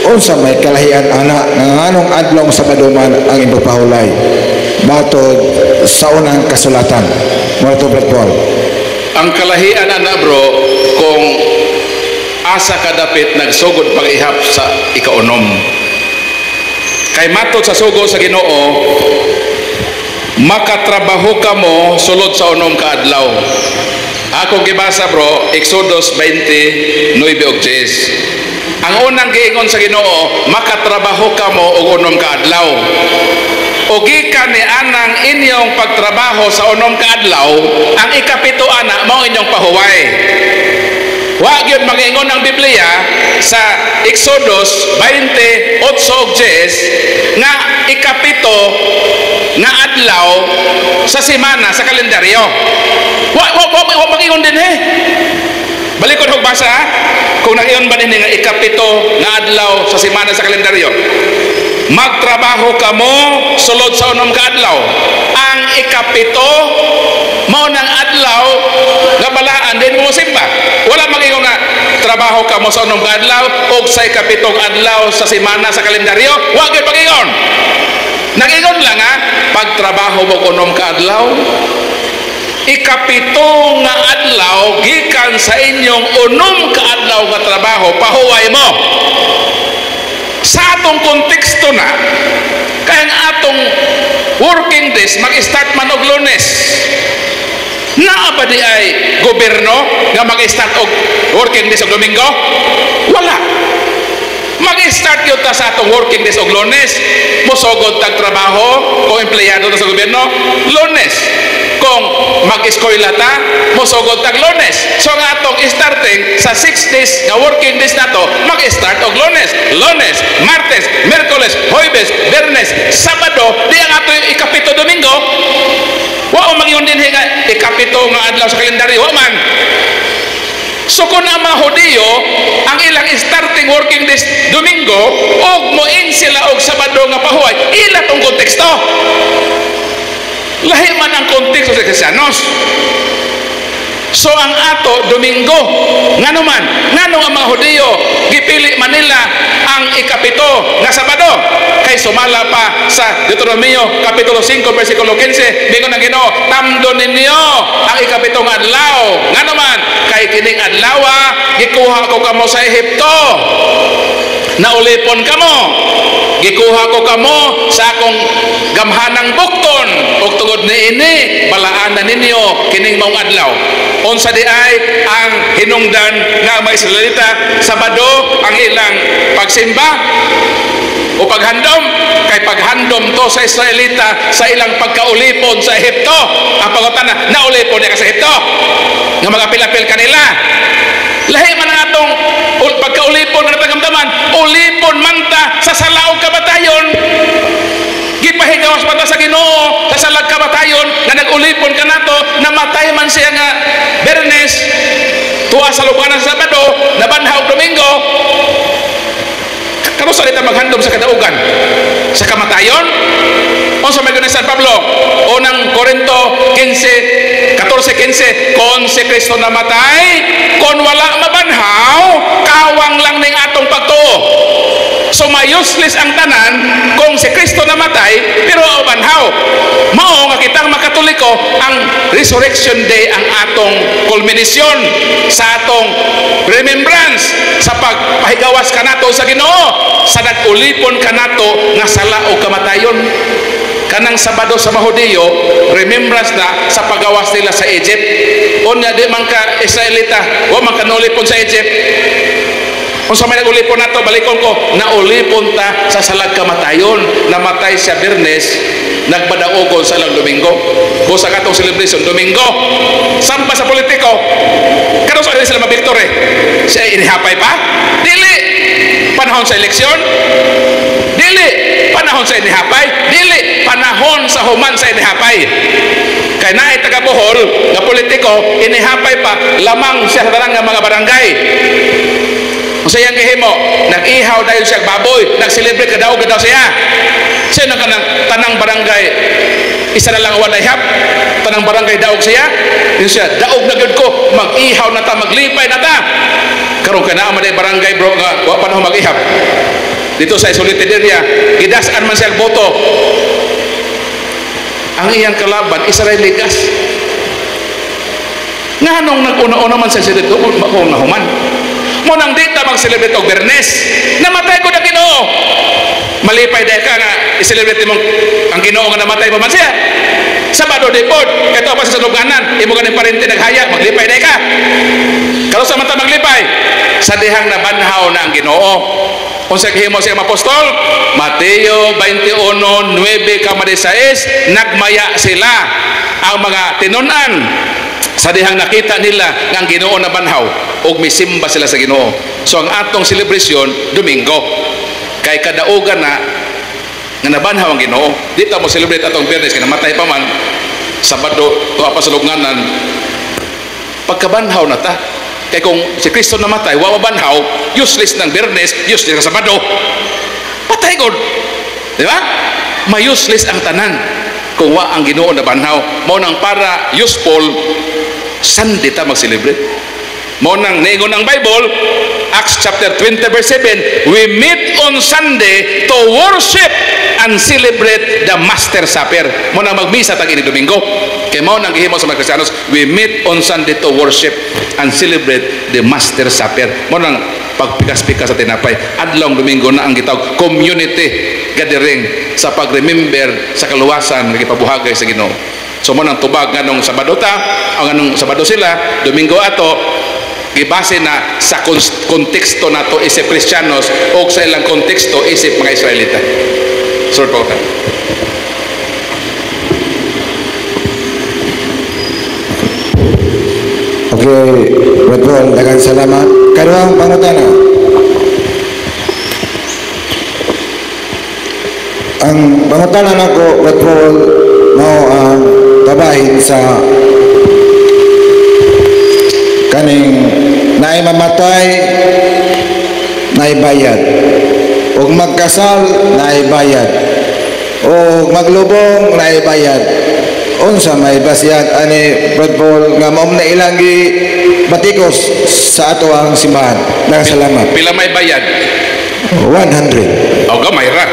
Unsa may kalahian ana nga nganong adlong Sabado man ang ipapahulay matod sa unang kasulatan. Moto Brad Paul. Ang kalahian ana bro kung asa kadapit nagsugod pag-ihap sa ikaunom. Kay matod sa sugo sa Ginoo makatrabaho ka mo sulod sa unom ka adlaw. Ako gibasa bro, Exodus 20, 9 og 10. Ang unang giingon sa Ginoo, makatrabaho kamo og unom ka adlaw. O gikan ni anang inyong pagtrabaho sa unom ka adlaw, ang ikapito ana mao inyong pahuway. Wa gyud mag-ingon ang Biblia sa Exodus 20, 8 og 10 nga ikapito nga adlaw sa semana sa kalendaryo. Wa mag-ingon din Balik ko basa kung nag-iyon ba din nga ikapito nga adlaw sa semana sa kalendaryo. Magtrabaho kamo sulod sa unom ka adlaw. Ang ikapito mao nang adlaw nga balaan din mo simba. Wala mag-ingon nga trabaho kamo sa unom ka adlaw og sa ikapitong adlaw sa semana sa kalendaryo. Wa gyud mag-ingon. Nag-ingon lang pagtrabaho mo unom ka adlaw. Ikapito nga adlaw gikan sa inyong unom ka adlaw nga trabaho pahuway mo. Sa atong konteksto na kaya nga atong working days mag-start man og Lunes. Naa ba di ay gobyerno nga mag-start og working days og Domingo? Wala. Mag-start yun ta sa atong working days og Lunes. Musogod tag trabaho kung empleyado ta sa gobyerno, Lunes. Kung mag-eskwela ta, musogod tag Lunes. So nga atong starting sa 6 days nga working days nato, mag-start og Lunes, Martes, Miyerkules, Huwebes, Biyernes, Sabado, di ang ato ikapito Domingo. Wa o mag-iyon din nga ikapito nga adlaw sa kalendaryo, wa man. So kung ang mga Hudiyo, ang ilang starting working days Domingo, og moin sila og Sabado nga pahuway, ila tong konteksto. Lahi man ang konteksto sa Kristiyanos. So ang ato Domingo, ngano man, ngano ang mga Hudiyo gipili Manila ang ikapito nga Sabado, kay sumala pa sa Deuteronomio kapitulo 5 versikulo 15, bingon ang Ginoo, tamdo ninyo ang ikapito nga adlaw. Ngano man, kay kining adlaw gikuha ko kamo sa Ehipto, naulipon kamo, gikuha ko kamo sa akong gamhanang bukton, ug tungod niini balaan na ninyo kining maong adlaw. Unsa di ay ang hinungdan nga mga Israelita, Sabado ang ilang pagsimba o paghandom, kay paghandom to sa Israelita sa ilang pagkaulipon sa Ehipto. Ang pangutana, naulipon niya ka sa Ehipto nga mga pilapil kanila. Lahi man ang atong pagkaulipon na tagamdaman, ulipon manta sa salaog kabatayon. Gipahigawas pa ta sa Ginoo sa salag kabatayon nga nag-ulipon ka nato, namatay man siya nga Biyernes, tuwa sa lubanan sa Sabado, nabanhaw Domingo. Kano sa dita maghandom sa kadaugan sa kamatayon? Unsa may gunay San Pablo unang Korinto 14:15, kon si Kristo namatay, kon wala mabanhaw, kawang lang ning atong pagtuo. So useless ang tanan kung si Kristo namatay pero banhaw. Mao nga kitang makatoliko, ang Resurrection Day ang atong culmination sa atong remembrance sa pagpahigawas kanato sa Ginoo, sa nag-ulipon kanato nga sala o kamatayon. Kanang Sabado sa Hudiyo, remembrance na sa pagawas nila sa Egypt. Unya di man ka Israelita, wa man kanulipon sa Egypt. Kung sa may nag-ulipon nato, balikon ko, naulipon ta sa salag kamatayon. Namatay siya Biyernes, nagbadaogon sa ilang Domingo. Busa katong celebration Domingo. Sampa sa politiko, kano sa sila mabiktor siya inihapay pa? Dili panahon sa eleksyon, dili panahon sa inihapay, dili panahon sa human sa inihapay. Kay naay taga Bohol nga politiko, inihapay pa lamang siya sa tanang nga mga barangay. Kung sayang gihimo, nag-ihaw dahil siya baboy, nag-celebrate kadaog daw siya. Siya nang tanang barangay, isa na lang waday hap, tanang barangay daog siya. Yun siya, daog na gyud ko, mag-ihaw na ta, maglipay na ta. Karon ka na maday barangay bro nga, wa panahon mag-ihap. Dito sa isolated area, gidasaan man siya boto. Ang iyang kalaban, Israeli gas. Nga nung nag-una-una man siya dito, kung nahuman. Munang dita mag-celebrate og Biyernes, namatay ko na Ginoo. Malipay dahil ka nga i-celebrate mo ang Ginoo nga namatay pa man siya. Sabado di pod. Ito pa sa sulunganan, imo ganing parente naghaya, maglipay na ka. Kalau sa mata maglipay, sa dihang nabanhaw na ang Ginoo. Unsa gihimo sa apostol? Mateo 21:9-16, nagmaya sila ang mga tinun-an sa dihang nakita nila nga ang Ginoo na banhaw ug misimba sila sa Ginoo. So ang atong celebration Domingo kay kadaugan na nga nabanhaw ang Ginoo. Di ta mo celebrate atong Biyernes kay namatay pa man. Sabado tuwa pa sa lugnanan. Pagkabanhaw na ta. Kay kung si Kristo namatay, wa mabanhaw, useless ng Biyernes, useless ng Sabado. Patay gud. Di ba? May-useless ang tanan kung wa ang Ginoo na banhaw. Mao nang para useful Sunday ta mag-celebrate. Mao nang ningon ang Bible, Acts chapter 20 verse 7, we meet on Sunday to worship and celebrate the Master Supper. Mao nang magmisa tag ini Domingo. Kay mao nang gihimo sa mga Kristiyanos, we meet on Sunday to worship and celebrate the Master Supper. Mao nang pagpikas-pikas sa tinapay. Adlaw Domingo na ang gitawag community gathering sa pag-remember sa kaluwasan nga gipabuhagay sa Ginoo. So mo nang tubag nganong Sabado ta, ang nganong Sabado sila, Domingo ato, gibase na sa konteksto nato isip Kristiyanos o sa ilang konteksto isip mga Israelita. Sir po ta. Okay, Brad Paul, daghang salamat. Kaduhang pangutana. Ang pangutana nako, Brad Paul, mao ang babahin sa kaning naay mamatay, naay bayad. Og magkasal, naay bayad. Og maglubong, naay bayad. Unsa may basiyag ani Brad Paul nga mao na ilang batikos sa ato ang simbahan. Daghang salamat. Pila may bayad? 100. O gamay ra.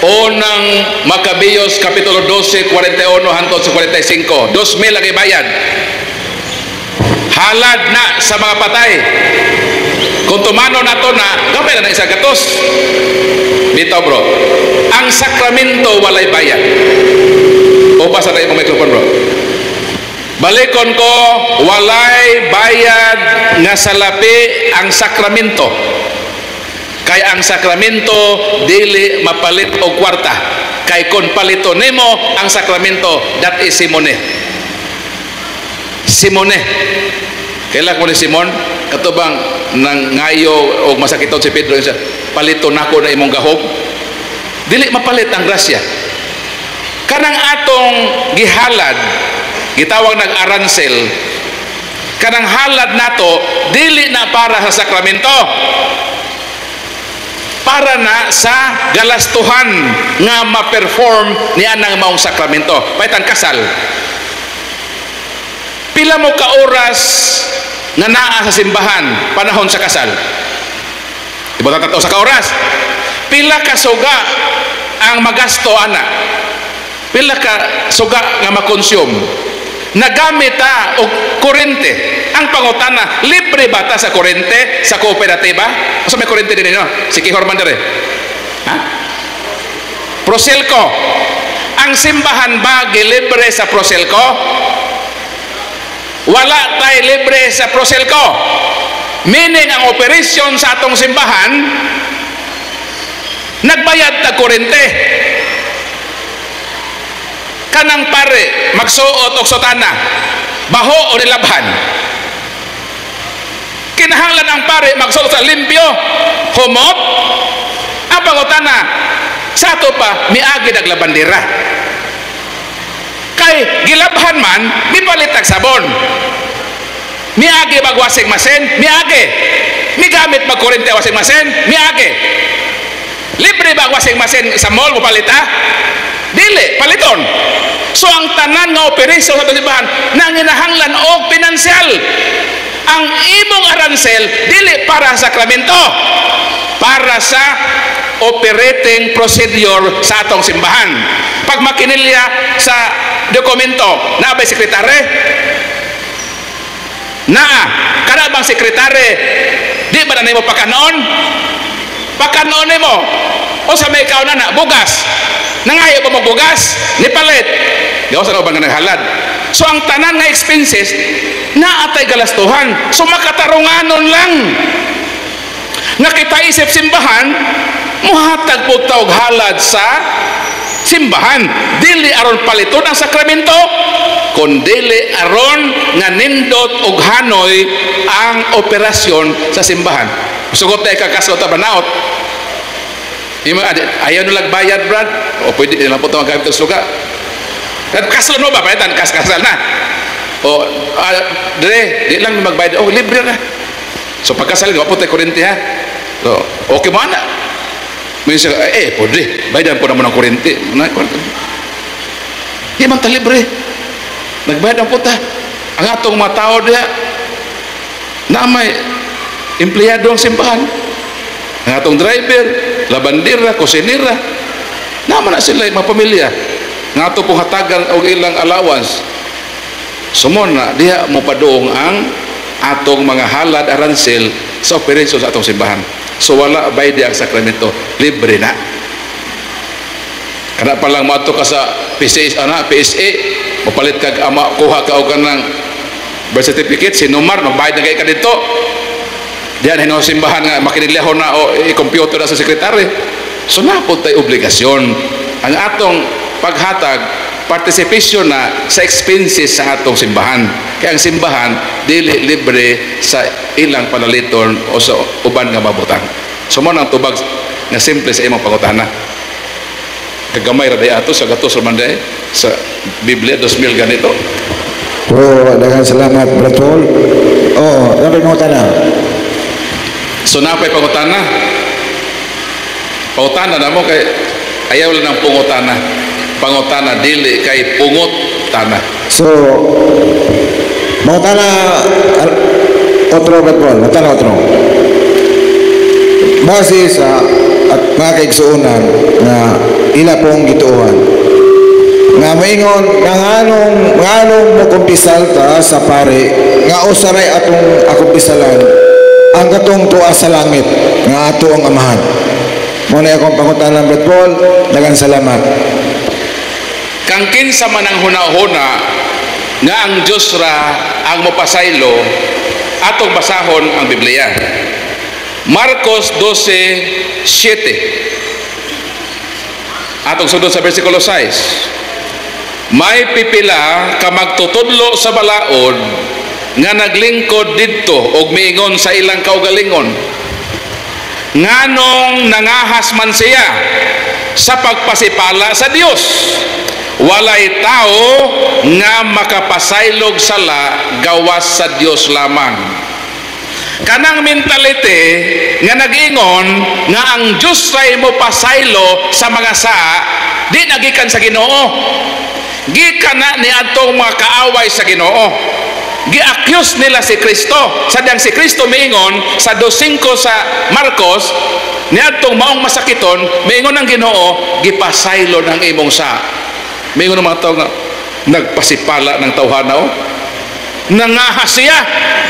Unang Maccabeos kapitulo 12 41 hangtod sa 45. 2,000 lagi bayad. Halad na sa mga patay. Kung tumano na to na gamay na isa gatos. Bitaw bro. Ang sakramento walay bayad. O basa tayo mga mikrofon bro. Balikon ko, walay bayad nga salapi ang sakramento. Kay ang sakramento dili mapalit og kwarta. Kay kon palito nimo ang sakramento, that is simone. Simone. Kaila ko ni Simon, katubang nang ngayo og masakiton si Pedro siya, palito nako na imong gahom. Dili mapalit ang grasya. Kanang atong gihalad, gitawag nag-aransel, kanang halad nato dili na para sa sakramento, para na sa galastuhan nga ma-perform ni anang maong sakramento. Paitan kasal, pila mo ka oras nga naa sa simbahan panahon sa kasal? Iba tato sa ka oras. Pila ka suga ang magasto ana? Pila ka suga nga makonsume? Nagamit ta og kurente. Ang pangutana, libre ba ta sa kurente sa kooperatiba? Asa may kurente din ninyo? Si Kihorman dire. Ha? Proselco. Ang simbahan ba gilibre sa Proselco? Wala tay libre sa Proselco. Meaning ang operasyon sa atong simbahan nagbayad ta kurente. Kanang pare magsuot og sotana, baho o nilabhan. Kinahanglan ang pare magsuot sa limpyo, humot. Ang pangutana sa ato pa miagi naglabandera. Kay gilabhan man mipalit og sabon. Miagi mag washing machine, miagi. Migamit mag kurente washing machine, miagi. Libre ba washing machine sa mall mo palita? Dili, paliton. So ang tanan nga operasyon sa simbahan nanginahanglan og pinansyal. Ang imong aransel dili para sa sakramento, para sa operating procedure sa atong simbahan. Pag makinilya sa dokumento, na ba sekretary? Naa, kana bang sekretary? Di ba na nimo pakanon? Pakanon nimo. O sa may ikaw na bugas. nangayo ba magbugas ni palit gawas ano ba nga naghalad. So ang tanan nga expenses naatay galastuhan, so makatarunganon lang nga kita isip simbahan muhatag po tawag halad sa simbahan, dili aron paliton ang sakramento kundi aron nga nindot og hanoy ang operasyon sa simbahan. Sugot na ikakaslo ta banaot ayaw nilang bayad, Brad, o pwede nilang po ito magkabit ng suga kaslo no ba, palitan kasal na o dire, di lang magbayad, oh libre na. So pagkasal nga po tayo kurente ha, so okay mo na may siya, pwede bayadan po naman ng kurente di man ta libre, nagbayad ang puta ang atong mga tao diya na may empleyado ang simbahan, ang atong driver, labandera, kusinera naman na sila mga pamilya nga atong pong hatagan o ilang allowance. Sumon na diha mo padoong ang atong mga halad aransel sa operasyon sa atong simbahan. So wala bayad ang sakramento, libre na. Kana pa lang mato ka sa PSA, mapalit kag ama kuha ka og kanang birth certificate, sinumar magbayad na kay ka dito. Diyan hino simbahan nga makinilahon na o i-computer na sa sekretary. So napod tay obligasyon ang atong paghatag participation na sa expenses sa atong simbahan. Kaya ang simbahan dili libre sa ilang panaliton o sa uban nga mabutang. So mo nang tubag nga simple sa imong pangutana. Kagamay ra day ato sa gatos man day sa Biblia 2000 ganito. Daghang salamat, Brad Paul. Dapat mo tanong. So napay pangutana. Pangutana na mo kay ayaw lang ng pangutana dili kay pungot tanah. So mau tanah otro Brad tanah otro base sa at mga kaigsuunan na ila pong gituuhan nga maingon nga nganong mo kumpisal ta sa pare nga usaray atong akumpisalan ang katong tuwa sa langit nga ato ang amahan. Muna akong pangutanan, Brad Paul, daghang salamat. Kang kinsa man ang hunahuna nga ang Diyos ra ang mopasaylo atong basahon ang Biblia. Marcos 12:7. Atong sudod sa bersikulo 6. May pipila ka magtutudlo sa balaod nga naglingkod didto og miingon sa ilang kaugalingon. Nganong nangahas man siya sa pagpasipala sa Dios. Walay tao nga makapasaylog sala gawas sa Dios lamang. Kanang mentality nga nag-ingon nga ang Dios ray mo pasaylo sa mga saa di nagikan sa Ginoo. Gikan na ni atong mga kaaway sa Ginoo. Gi-accuse nila si Kristo. Sadyang si Kristo miingon sa 2:5 sa Marcos niadtong maong masakiton, miingon ang Ginoo, gipasaylo ng imong sa. Miingon ang mga tao nga nagpasipala ng tawhana o. Nangahas siya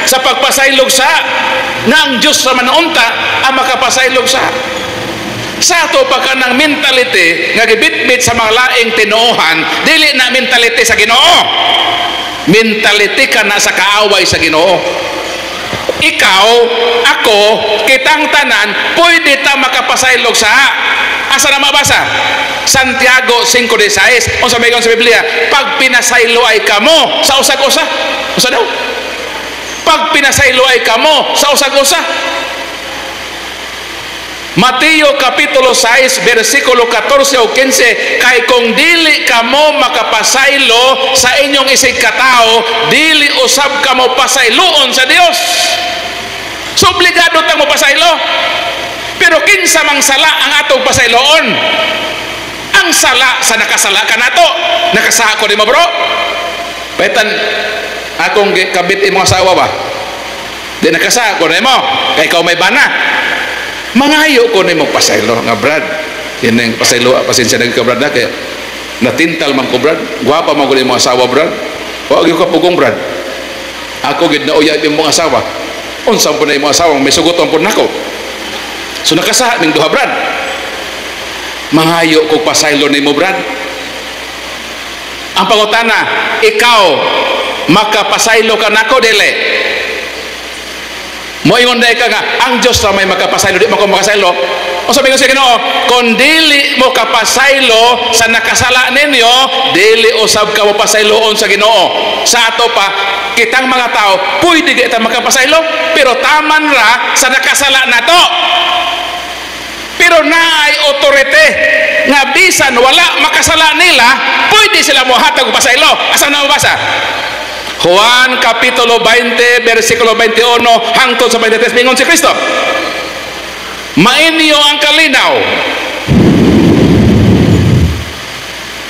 sa pagpasaylog sa nga ang Diyos sa manaunta ang makapasaylog sa. Sa ato pagka ng mentality nga gibitbit sa mga laing tinuohan, dili na mentality sa Ginoo. Mentality ka na sa kaaway sa Ginoo. Ikaw, ako, kitang tanan, pwede ta makapasaylog sa asa na mabasa? Santiago 5:16. O sa mayroon sa Biblia, pag pinasaylo ay kamo sa usag-usa. Usa daw? Pag pinasaylo ay kamo sa usag-usa. Mateo kapitulo 6 versikulo 14 o 15, kay kung dili kamo makapasaylo sa inyong isig katao, dili usab kamo pasayloon sa Dios. So obligado tang mo pasaylo. Pero kinsa mang sala ang atong pasayloon? Ang sala sa nakasala ka nato. Nakasaha ko nimo, bro. Paitan akong kabit imong asawa ba? Di nakasaha ko nimo kay ikaw may bana. Mangayo ko ni mo pasaylo nga Brad. Yan ang pasaylo, pasensya na ka Brad na kaya natintal man ko Brad. Guwapa man ko ni mo asawa Brad. Huwag yung kapugong Brad. Ako gid na uyab yung mga asawa. Unsang po na yung mga asawa may suguton po nako. So nakasaha ning duha Brad. Mangayo kog pasaylo nimo, brad. Ang pangutana, ikaw makapasaylo ka nako dili? Moingon day ka nga, ang Diyos ra may makapasaylo, di mo ko makasaylo. O sabi ko sa Ginoo, kung dili mo kapasaylo sa nakasala ninyo, dili usab ka mo pasayloon sa Ginoo. Sa ato pa, kitang mga tao, pwede kita makapasaylo, pero taman ra sa nakasala nato. Pero naay otorite nga bisan wala makasala nila, pwede sila mohatag og pasaylo. Asa na mabasa? Juan Kapitulo 20, versikulo 21 hangtod sa 23, mingon si Kristo, mainyo ang kalinaw.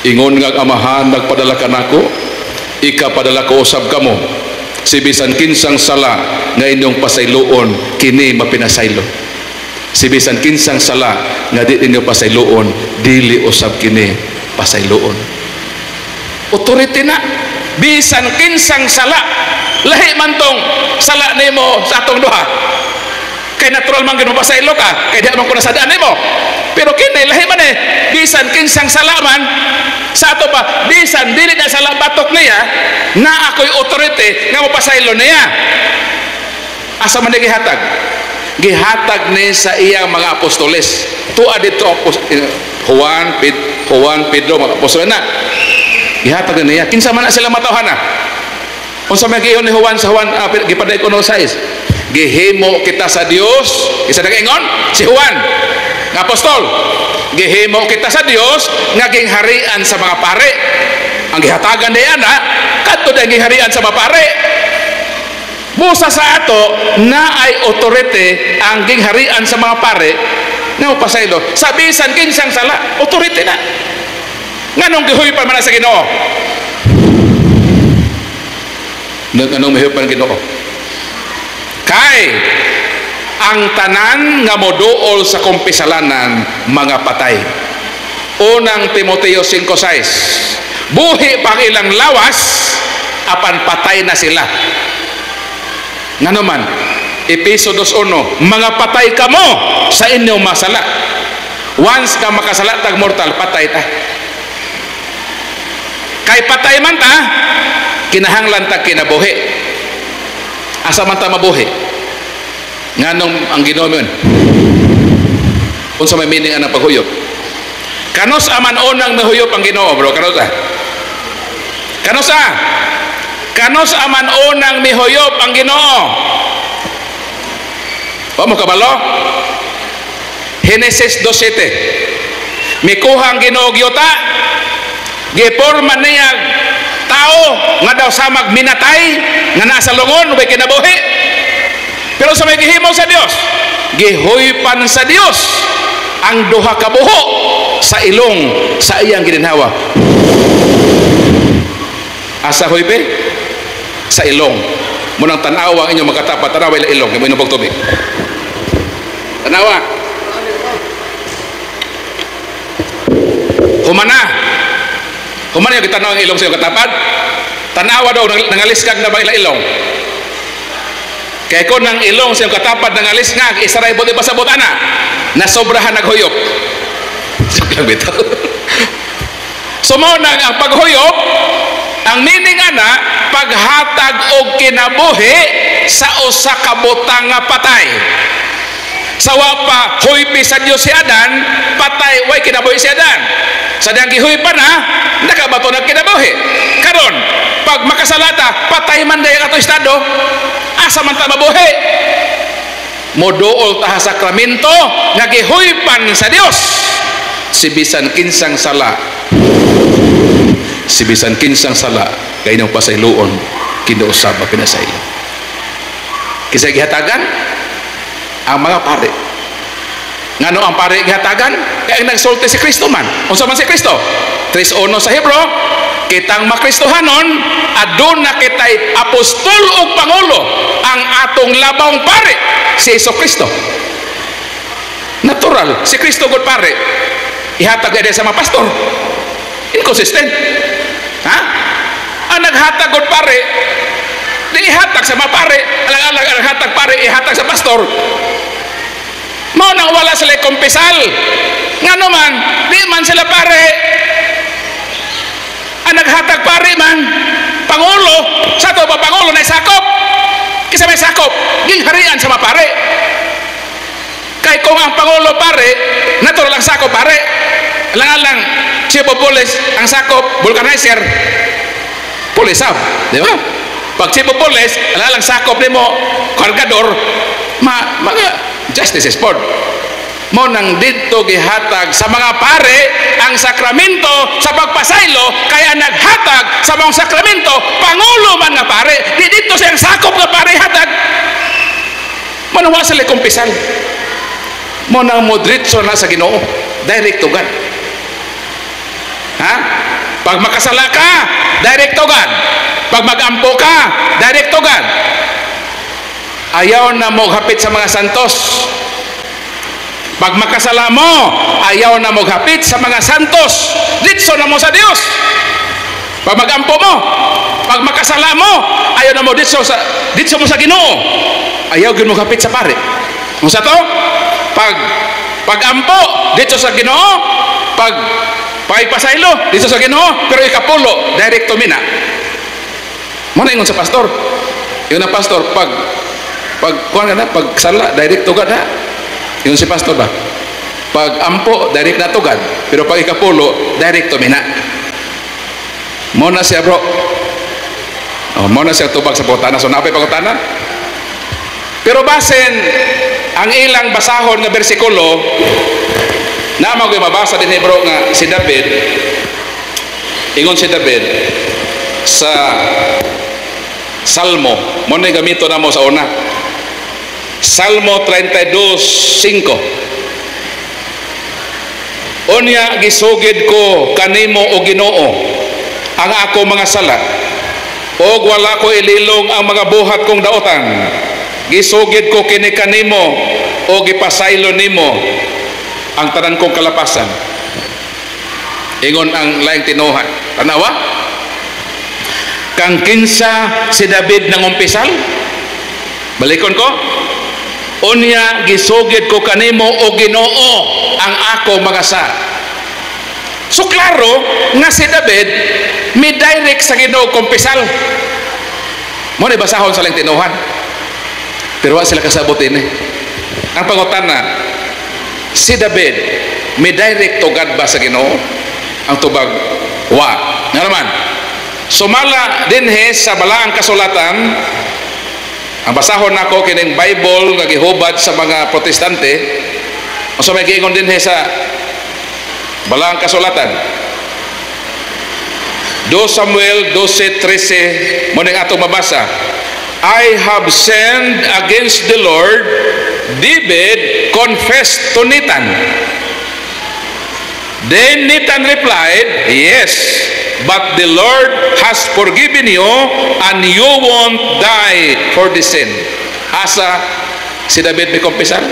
Ingon nga amahan, nagpadala ka nako, ikapadala ko usab kamo. Si bisan kinsang sala nga inyong pasayloon, kini mapinasaylo. Si bisan kinsang sala nga di ninyo pasayloon, dili usab kini pasayloon. Authority na. Bisan kinsang sala, lahi man tong sala nimo sa atong duha, kay natural man gino pasaylo ka, kay di man ko nasadaan nimo. Pero kini lahi man bisan kinsang sala man sa ato pa, bisan dili na sala batok niya, na ako'y authority nga mapasaylo niya. Asa man gihatag? Gihatag ni sa iyang mga apostoles. Tuwa dito Juan, Pedro, mga apostol na. Gihatag na niya. Kinsa man na sila matawhana. Unsa may giingon ni Juan sa Juan gipaday ko no 6. Gihimo kita sa Dios. Isa nag-ingon si Juan, nga apostol. Gihimo kita sa Dios nga gingharian sa mga pare. Ang gihatagan niya na kadto ang gingharian sa mga pare. Busa sa ato na ay authority ang gingharian sa mga pare nga pasaylo. Sa bisan kinsang sala, authority na. Nganong gihuy pa man sa Ginoo? Nganong gihuy pa ng Ginoo? Kay ang tanan nga moduol sa kumpisalanan mga patay. Unang Timoteo 5:6. Buhi pang ilang lawas apan patay na sila. Ngano man? Epeso 2:1. Mga patay kamo sa inyong masala. Once ka makasala tag mortal, patay ta. Kay patay man ta, kinahanglan ta kinabuhi. Asa man ta mabuhi? Nganong ang Ginoo man? Unsa may meaning ang paghuyop? Kanos aman unang nahuyop ang Ginoo, bro? Kanos ta? Kanos ta? Kanos aman unang mihuyop ang Ginoo? Wa mo kabalo? Genesis 2:7. Mikuha ang Ginoo gyuta, giporma niya tao nga daw samag minatay nga nasa lungon way kinabuhi. Pero sa may gihimo sa Dios, gihuypan sa Dios ang duha ka buho sa ilong sa iyang gininhawa. Asa huype? Sa ilong. Munang tanawa ang inyong makatapat, tanawa ila ilong, kaya mo inubog tubig. Tanawa. Humana yung kitanaw ang ilong sa iyong katapat. Tanawa daw, nangaliskag na ba ila ilong? Kaya kung nang ilong sa iyong katapat nangaliskag, isaray buti pa sa butana, nasobrahan naghuyop. Sumunag ang paghuyop, ang meaning ana, paghatag og kinabuhi sa usa ka butang nga patay. Sawa pa huypi sa Dios si Adan, patay way kinabuhi si Adan. Sa diyang gihuy pa na, nakabato na kinabuhi. Karon, pag makasalata, patay man dahil ato estado, asa man ta mabuhi? Moduol ta sa sakramento nga gihuypan sa Dios. Si bisan kinsang sala, si bisan kinsang sala, kay nang pasayloon, kinuusab ang pinasaylo. Kisay gihatagan ang mga pare. Ngano ang pare gihatagan? Kaya nagsulti si Kristo man. Unsa man si Kristo? 3:1 sa Hebro, kitang makristohanon, aduna kitay apostol ug pangulo, ang atong labawng pare si Jesucristo. Natural, si Kristo gud pare. Ihatag ide sa mga pastor. Inconsistent. Ha? Ang naghatag gud pare, di ihatag sa mga pare, alang-alang ang hatag pare ihatag sa pastor. Mao nang wala sila kumpisal. Ngano man, di man sila pare. Ang naghatag pare man, pangulo, sa to ba pangulo na sakop? Kisa may sakop, ging harian sa mga pare. Kay kung ang pangulo pare, natural ang sakop pare. Lang chief of police, ang sakop, vulcanizer, police up, di ba? Pag chief of police, lang sakop ni mo, kargador, mga justice sport. Mo nang dito gihatag sa mga pare ang sakramento sa pagpasaylo, kaya naghatag sa mga sakramento pangulo man nga pare, di dito siyang sakop nga pare hatag. Manawa sila kumpisal. Mo nang modritso na sa Ginoo, direct to God. Ha? Pag makasala ka, direct to God. Pag magampo ka, direct to God. Ayaw na mo hapit sa mga santos. Pag makasala mo, ayaw na mo hapit sa mga santos. Ditso na mo sa Dios. Pag magampo mo, pag makasala mo, ayaw na mo ditso mo sa Ginoo. Ayaw gyud mo hapit sa pare. Unsa to? Pag ampo dito sa Ginoo, pag pasaylo dito sa Ginoo, pero ikapulo direct to mina. Mo na ingon sa pastor. Yung na pastor pag kuan na pag sala direct to God ha. Yung si pastor ba? Pag ampo direct na to God, pero pag ikapulo direct to mina. Mo na siya bro. Mo na siya tubag sa pagutana. So napay pagutana. Pero basen ang ilang basahon nga bersikulo na magoy mabasa din bro nga si David, ingon si David sa Salmo, mo na gamito na mo sa una, Salmo 32:5. Unya gisugid ko kanimo o Ginoo ang ako mga sala, og wala ko ililong ang mga buhat kong daotan. Gisugid ko kini kanimo o gipasaylo nimo ang tanan kong kalapasan. Ingon ang laing tinuhan. Tanawa? Kang kinsa si David nang umpisal? Balikon ko. Unya gisugid ko kanimo o Ginoo ang ako mga sa. So klaro nga si David mi direct sa Ginoo kumpisal. Mo ni basahon sa laing tinuhan. Pero wala sila kasabutin eh. Ang pangutana, si David may direct to God ba sa Ginoo? Ang tubag, wa. Nga naman, sumala din sa balaang kasulatan, ang basahon nako kining Bible nga gihubad sa mga protestante, o sa may giingon din sa balaang kasulatan. 2 Samuel 12:13 mo ning atong mabasa. I have sinned against the Lord. David confessed to Nathan. Then Nathan replied, yes, but the Lord has forgiven you and you won't die for the sin. Asa si David may kumpisan?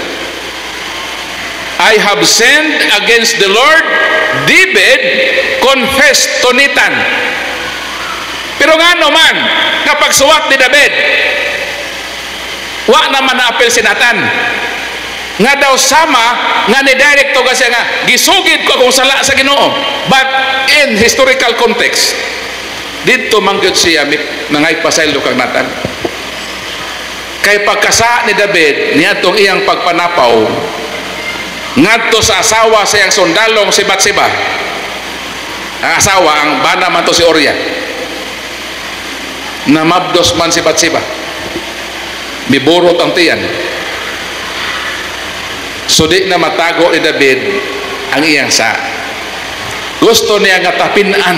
I have sinned against the Lord. David confessed to Nathan. Pero nga naman, kapag suwat ni David, wa naman na-apel si Nathan. Nga daw sama, nga ni-direct to kasi nga, gisugid ko akong sala sa Ginoo. But in historical context, dito mangyod siya, nangay pasaylo kang Nathan. Kay pagkasa ni David, niya itong iyang pagpanapaw, ngadto sa asawa sa iyang sundalong si Batseba. Ang asawa, ang bana man to si Orya. Namabdos man si Batseba, miburot ang tiyan. So di na matago ni David ang iyang sa. Gusto niya nga tapinan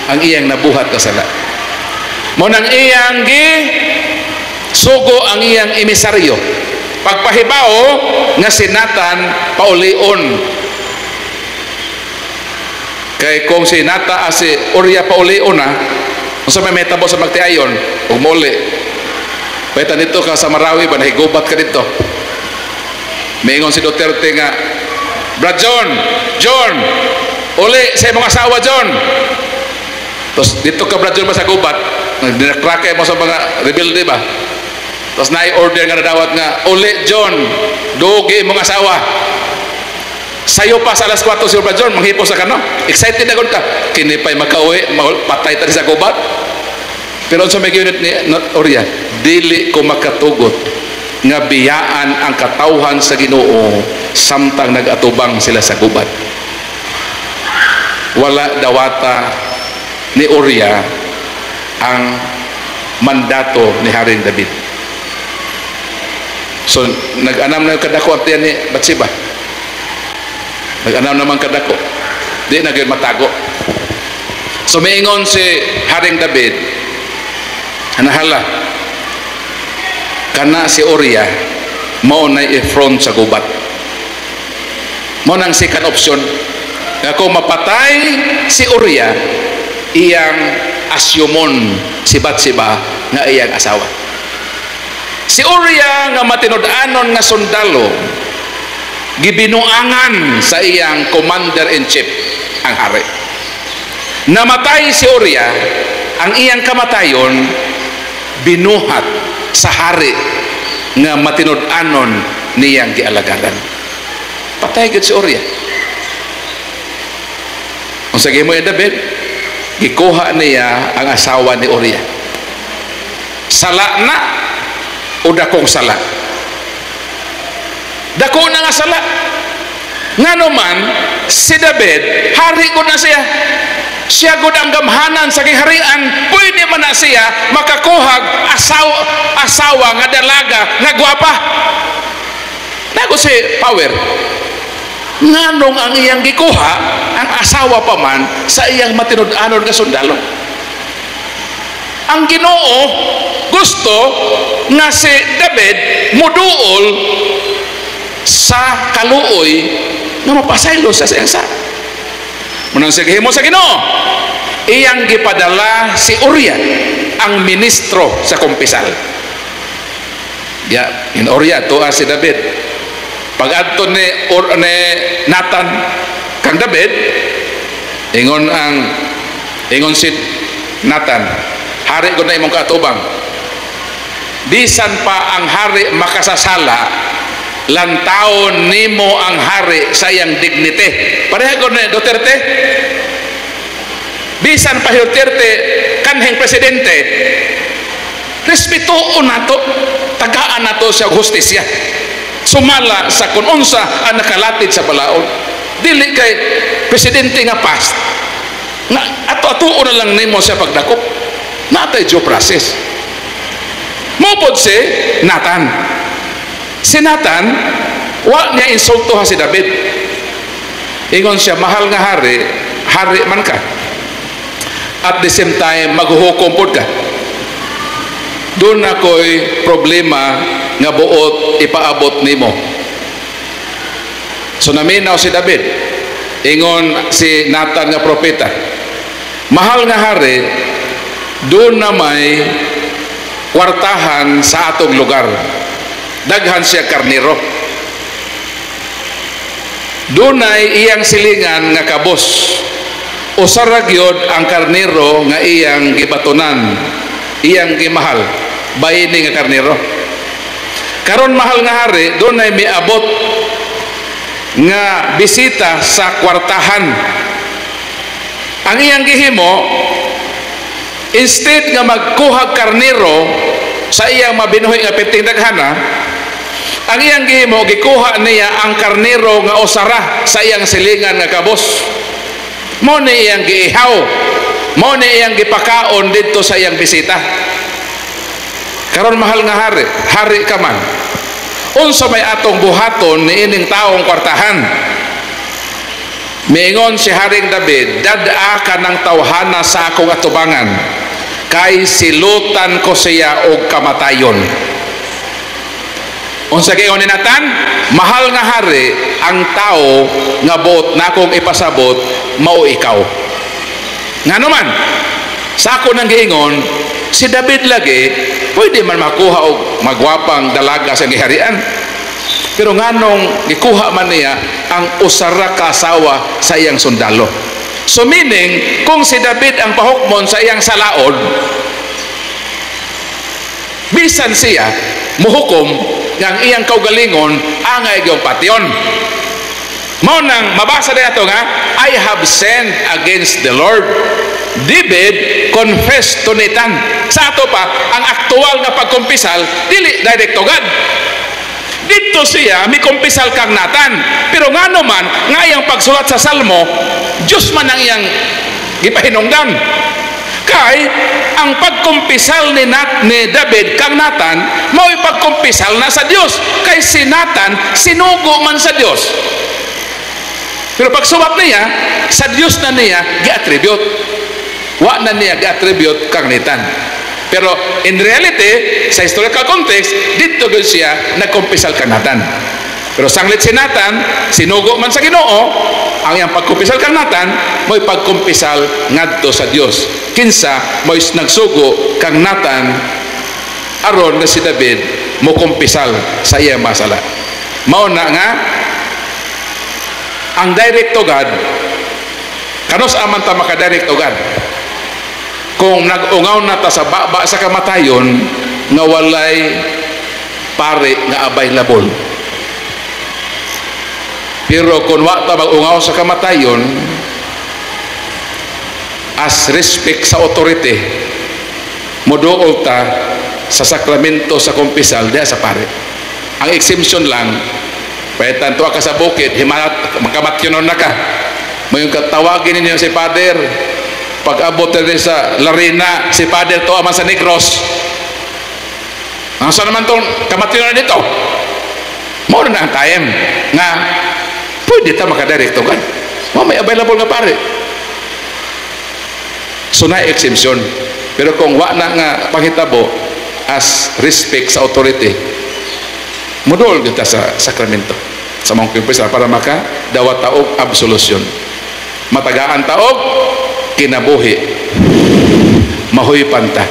ang iyang nabuhat kasala. Mo nang iyang sugo ang iyang emisaryo. Pagpahibao nga si Nathan paulion. Kay kung si Nata si Orya paulion na, kung sa may metabo sa magtiayon, umuli. Pweta dito ka sa Marawi ba, nahigubat ka dito. Maingon si Duterte nga, Brad John, uli sa mga asawa John. Tapos dito ka Brad John ba sa gubat, dinakrakay mo sa mga rebelde ba? Tapos na-order nga nadawat nga, uli John, dugi mong asawa. Sayo pa sa alas 4 si Brother John, manghipos sa kano. Excited na ka. Kinipay makauwi, patay tadi sa gubat. Pero sa may unit ni Oria, dili ko makatugot nga biyaan ang katawhan sa Ginoo samtang nag-atubang sila sa gubat. Wala dawata ni Oria ang mandato ni Haring David. So nag-anam na kadako ang tiyan ni Batsiba. Nag-anam naman kadako. Di na gyud matago. So maingon si Haring David, anahala kana si Oria mao na i-front sa gubat. Mao nang second option nga kung mapatay si Oria, iyang asyumon si Batsiba nga iyang asawa. Si Oria nga matinud-anon nga sundalo, gibinuangan sa iyang commander-in-chief ang hari. Namatay si Oria, ang iyang kamatayon binuhat sa hari nga matinud-anon niyang gialagaran. Patay gid si Oria. Kung sa gimo ni David, gikuha niya ang asawa ni Oria. Sala na o dakong sala? Dako na nga sala. Nga naman, si David, hari ko na siya. Siya gud ang gamhanan sa giharian, pwede man na siya makakuhag asawa nga dalaga nga gwapa. Nago si power. Nganong ang iyang gikuha ang asawa pa man sa iyang matinud-anon nga sundalo. Ang Ginoo gusto nga si David muduol sa kaluoy nga mapasaylo sa iyang sa. Munang sa gihimo sa Ginoo, iyang gipadala si Uriah ang ministro sa kumpisal. Ya, in Uriah tuwa si David. Pag-adto ni Nathan kang David, ingon si Nathan, hari ko na imong katubang. Bisan pa ang hari makasasala, lantaon nimo ang hari sa iyang dignity. Pareha ko ni Duterte. Bisan pa Duterte kanhing presidente, respetuon nato, tagaan nato sa hustisya. Sumala sa kununsa ang nakalatid sa balaod. Dili kay presidente nga past nga ato-atuon na lang nimo sa pagdakop. Natay due process. Mupod si Nathan. Si Nathan, wa niya insulto ha si David. Ingon siya, mahal nga hari, hari man ka. At the same time, maghuhukom pod ka. Doon ako'y problema nga buot ipaabot nimo. So naminaw si David. Ingon si Nathan nga propeta, mahal nga hari, doon na may kwartahan sa atong lugar. Daghan siya karniro. Doon ay iyang silingan nga kabos. Usara gyud ang karniro nga iyang gibatunan, iyang gimahal, bayini nga karniro. Karon mahal nga hari, doon ay miabot nga bisita sa kwartahan. Ang iyang gihimo, instead nga magkuhag karniro sa iyang mabinuhi nga piting daghana, ang iyang gihimo, gikuha niya ang karniro nga usara sa iyang silingan nga kabos. Mo ni iyang giihaw, mo ni iyang gipakaon dito sa iyang bisita. Karon mahal nga hari, hari ka man, unsa may atong buhaton ni ining taong kwartahan. Miingon si Haring David, dadaa ka ng tawhana sa akong atubangan, kay silutan ko siya og kamatayon. Unsa giingon ni Nathan? Mahal nga hari, ang tao nga buot na akong ipasabot mao ikaw. Ngano man, sa ako nang giingon, si David lagi pwede man makuha og magwapang dalaga sa giharian, pero nganong gikuha man niya ang usara ka asawa sa iyang sundalo. So meaning, kung si David ang pahukmon sa iyang salaod, bisan siya muhukom nga ang iyang kaugalingon angay gyud patyon. Mao nang mabasa na ito nga, I have sinned against the Lord. David confessed to Nathan. Sa ato pa, ang aktual nga pagkumpisal, dili direct to God. Dito siya, may kumpisal kang Nathan. Pero nga naman, nga iyang pagsulat sa Salmo, Diyos man ang iyang gipahinungdan. Kay, ang pagkumpisal ni David kang Nathan, mao'y pagkumpisal na sa Diyos. Kay si Nathan, sinugo man sa Diyos. Pero pagsuwat niya, sa Diyos na niya gi-attribute. Wa na niya gi-attribute kang Nathan. Pero in reality, sa historical context, dito gud siya nagkumpisal kang Nathan. Pero sanglit si Nathan, sinugo man sa Ginoo, ang iyang pagkumpisal kang Nathan, mo'y pagkumpisal ngadto sa Dios. Kinsa mo'y nagsugo kang Nathan aron nga si David mo kumpisal sa iyang masala. Mao na nga ang direct to God, kanos aman ta maka-direct to God? Kung nag-ungaw na ta sa baba sa kamatayon nga walay pare nga available. Pero kung wa ta mag-ungaw sa kamatayon as respect sa authority, moduol ta sa sakramento sa kumpisal diha sa pare. Ang exemption lang, paitan tuwa ka sa bukid, himalat, magkamatyonon na ka. May katawagin ninyo si Father, pag-abot rin sa Larina, si Father to aman sa Negros. Ang saan naman itong kamatyonon dito? Mao na ang time nga pwede ta makadirect to God. May available nga pare. So na exemption. Pero kung wa na nga panghitabo as respect sa authority, modol kita sa sakramento sa mga kumpisal para makadawat taog absolusyon, matagaan taog kinabuhi, mahuy panta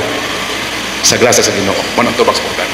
sa grasa sa Ginoo. Manang tubak sa pagdaan.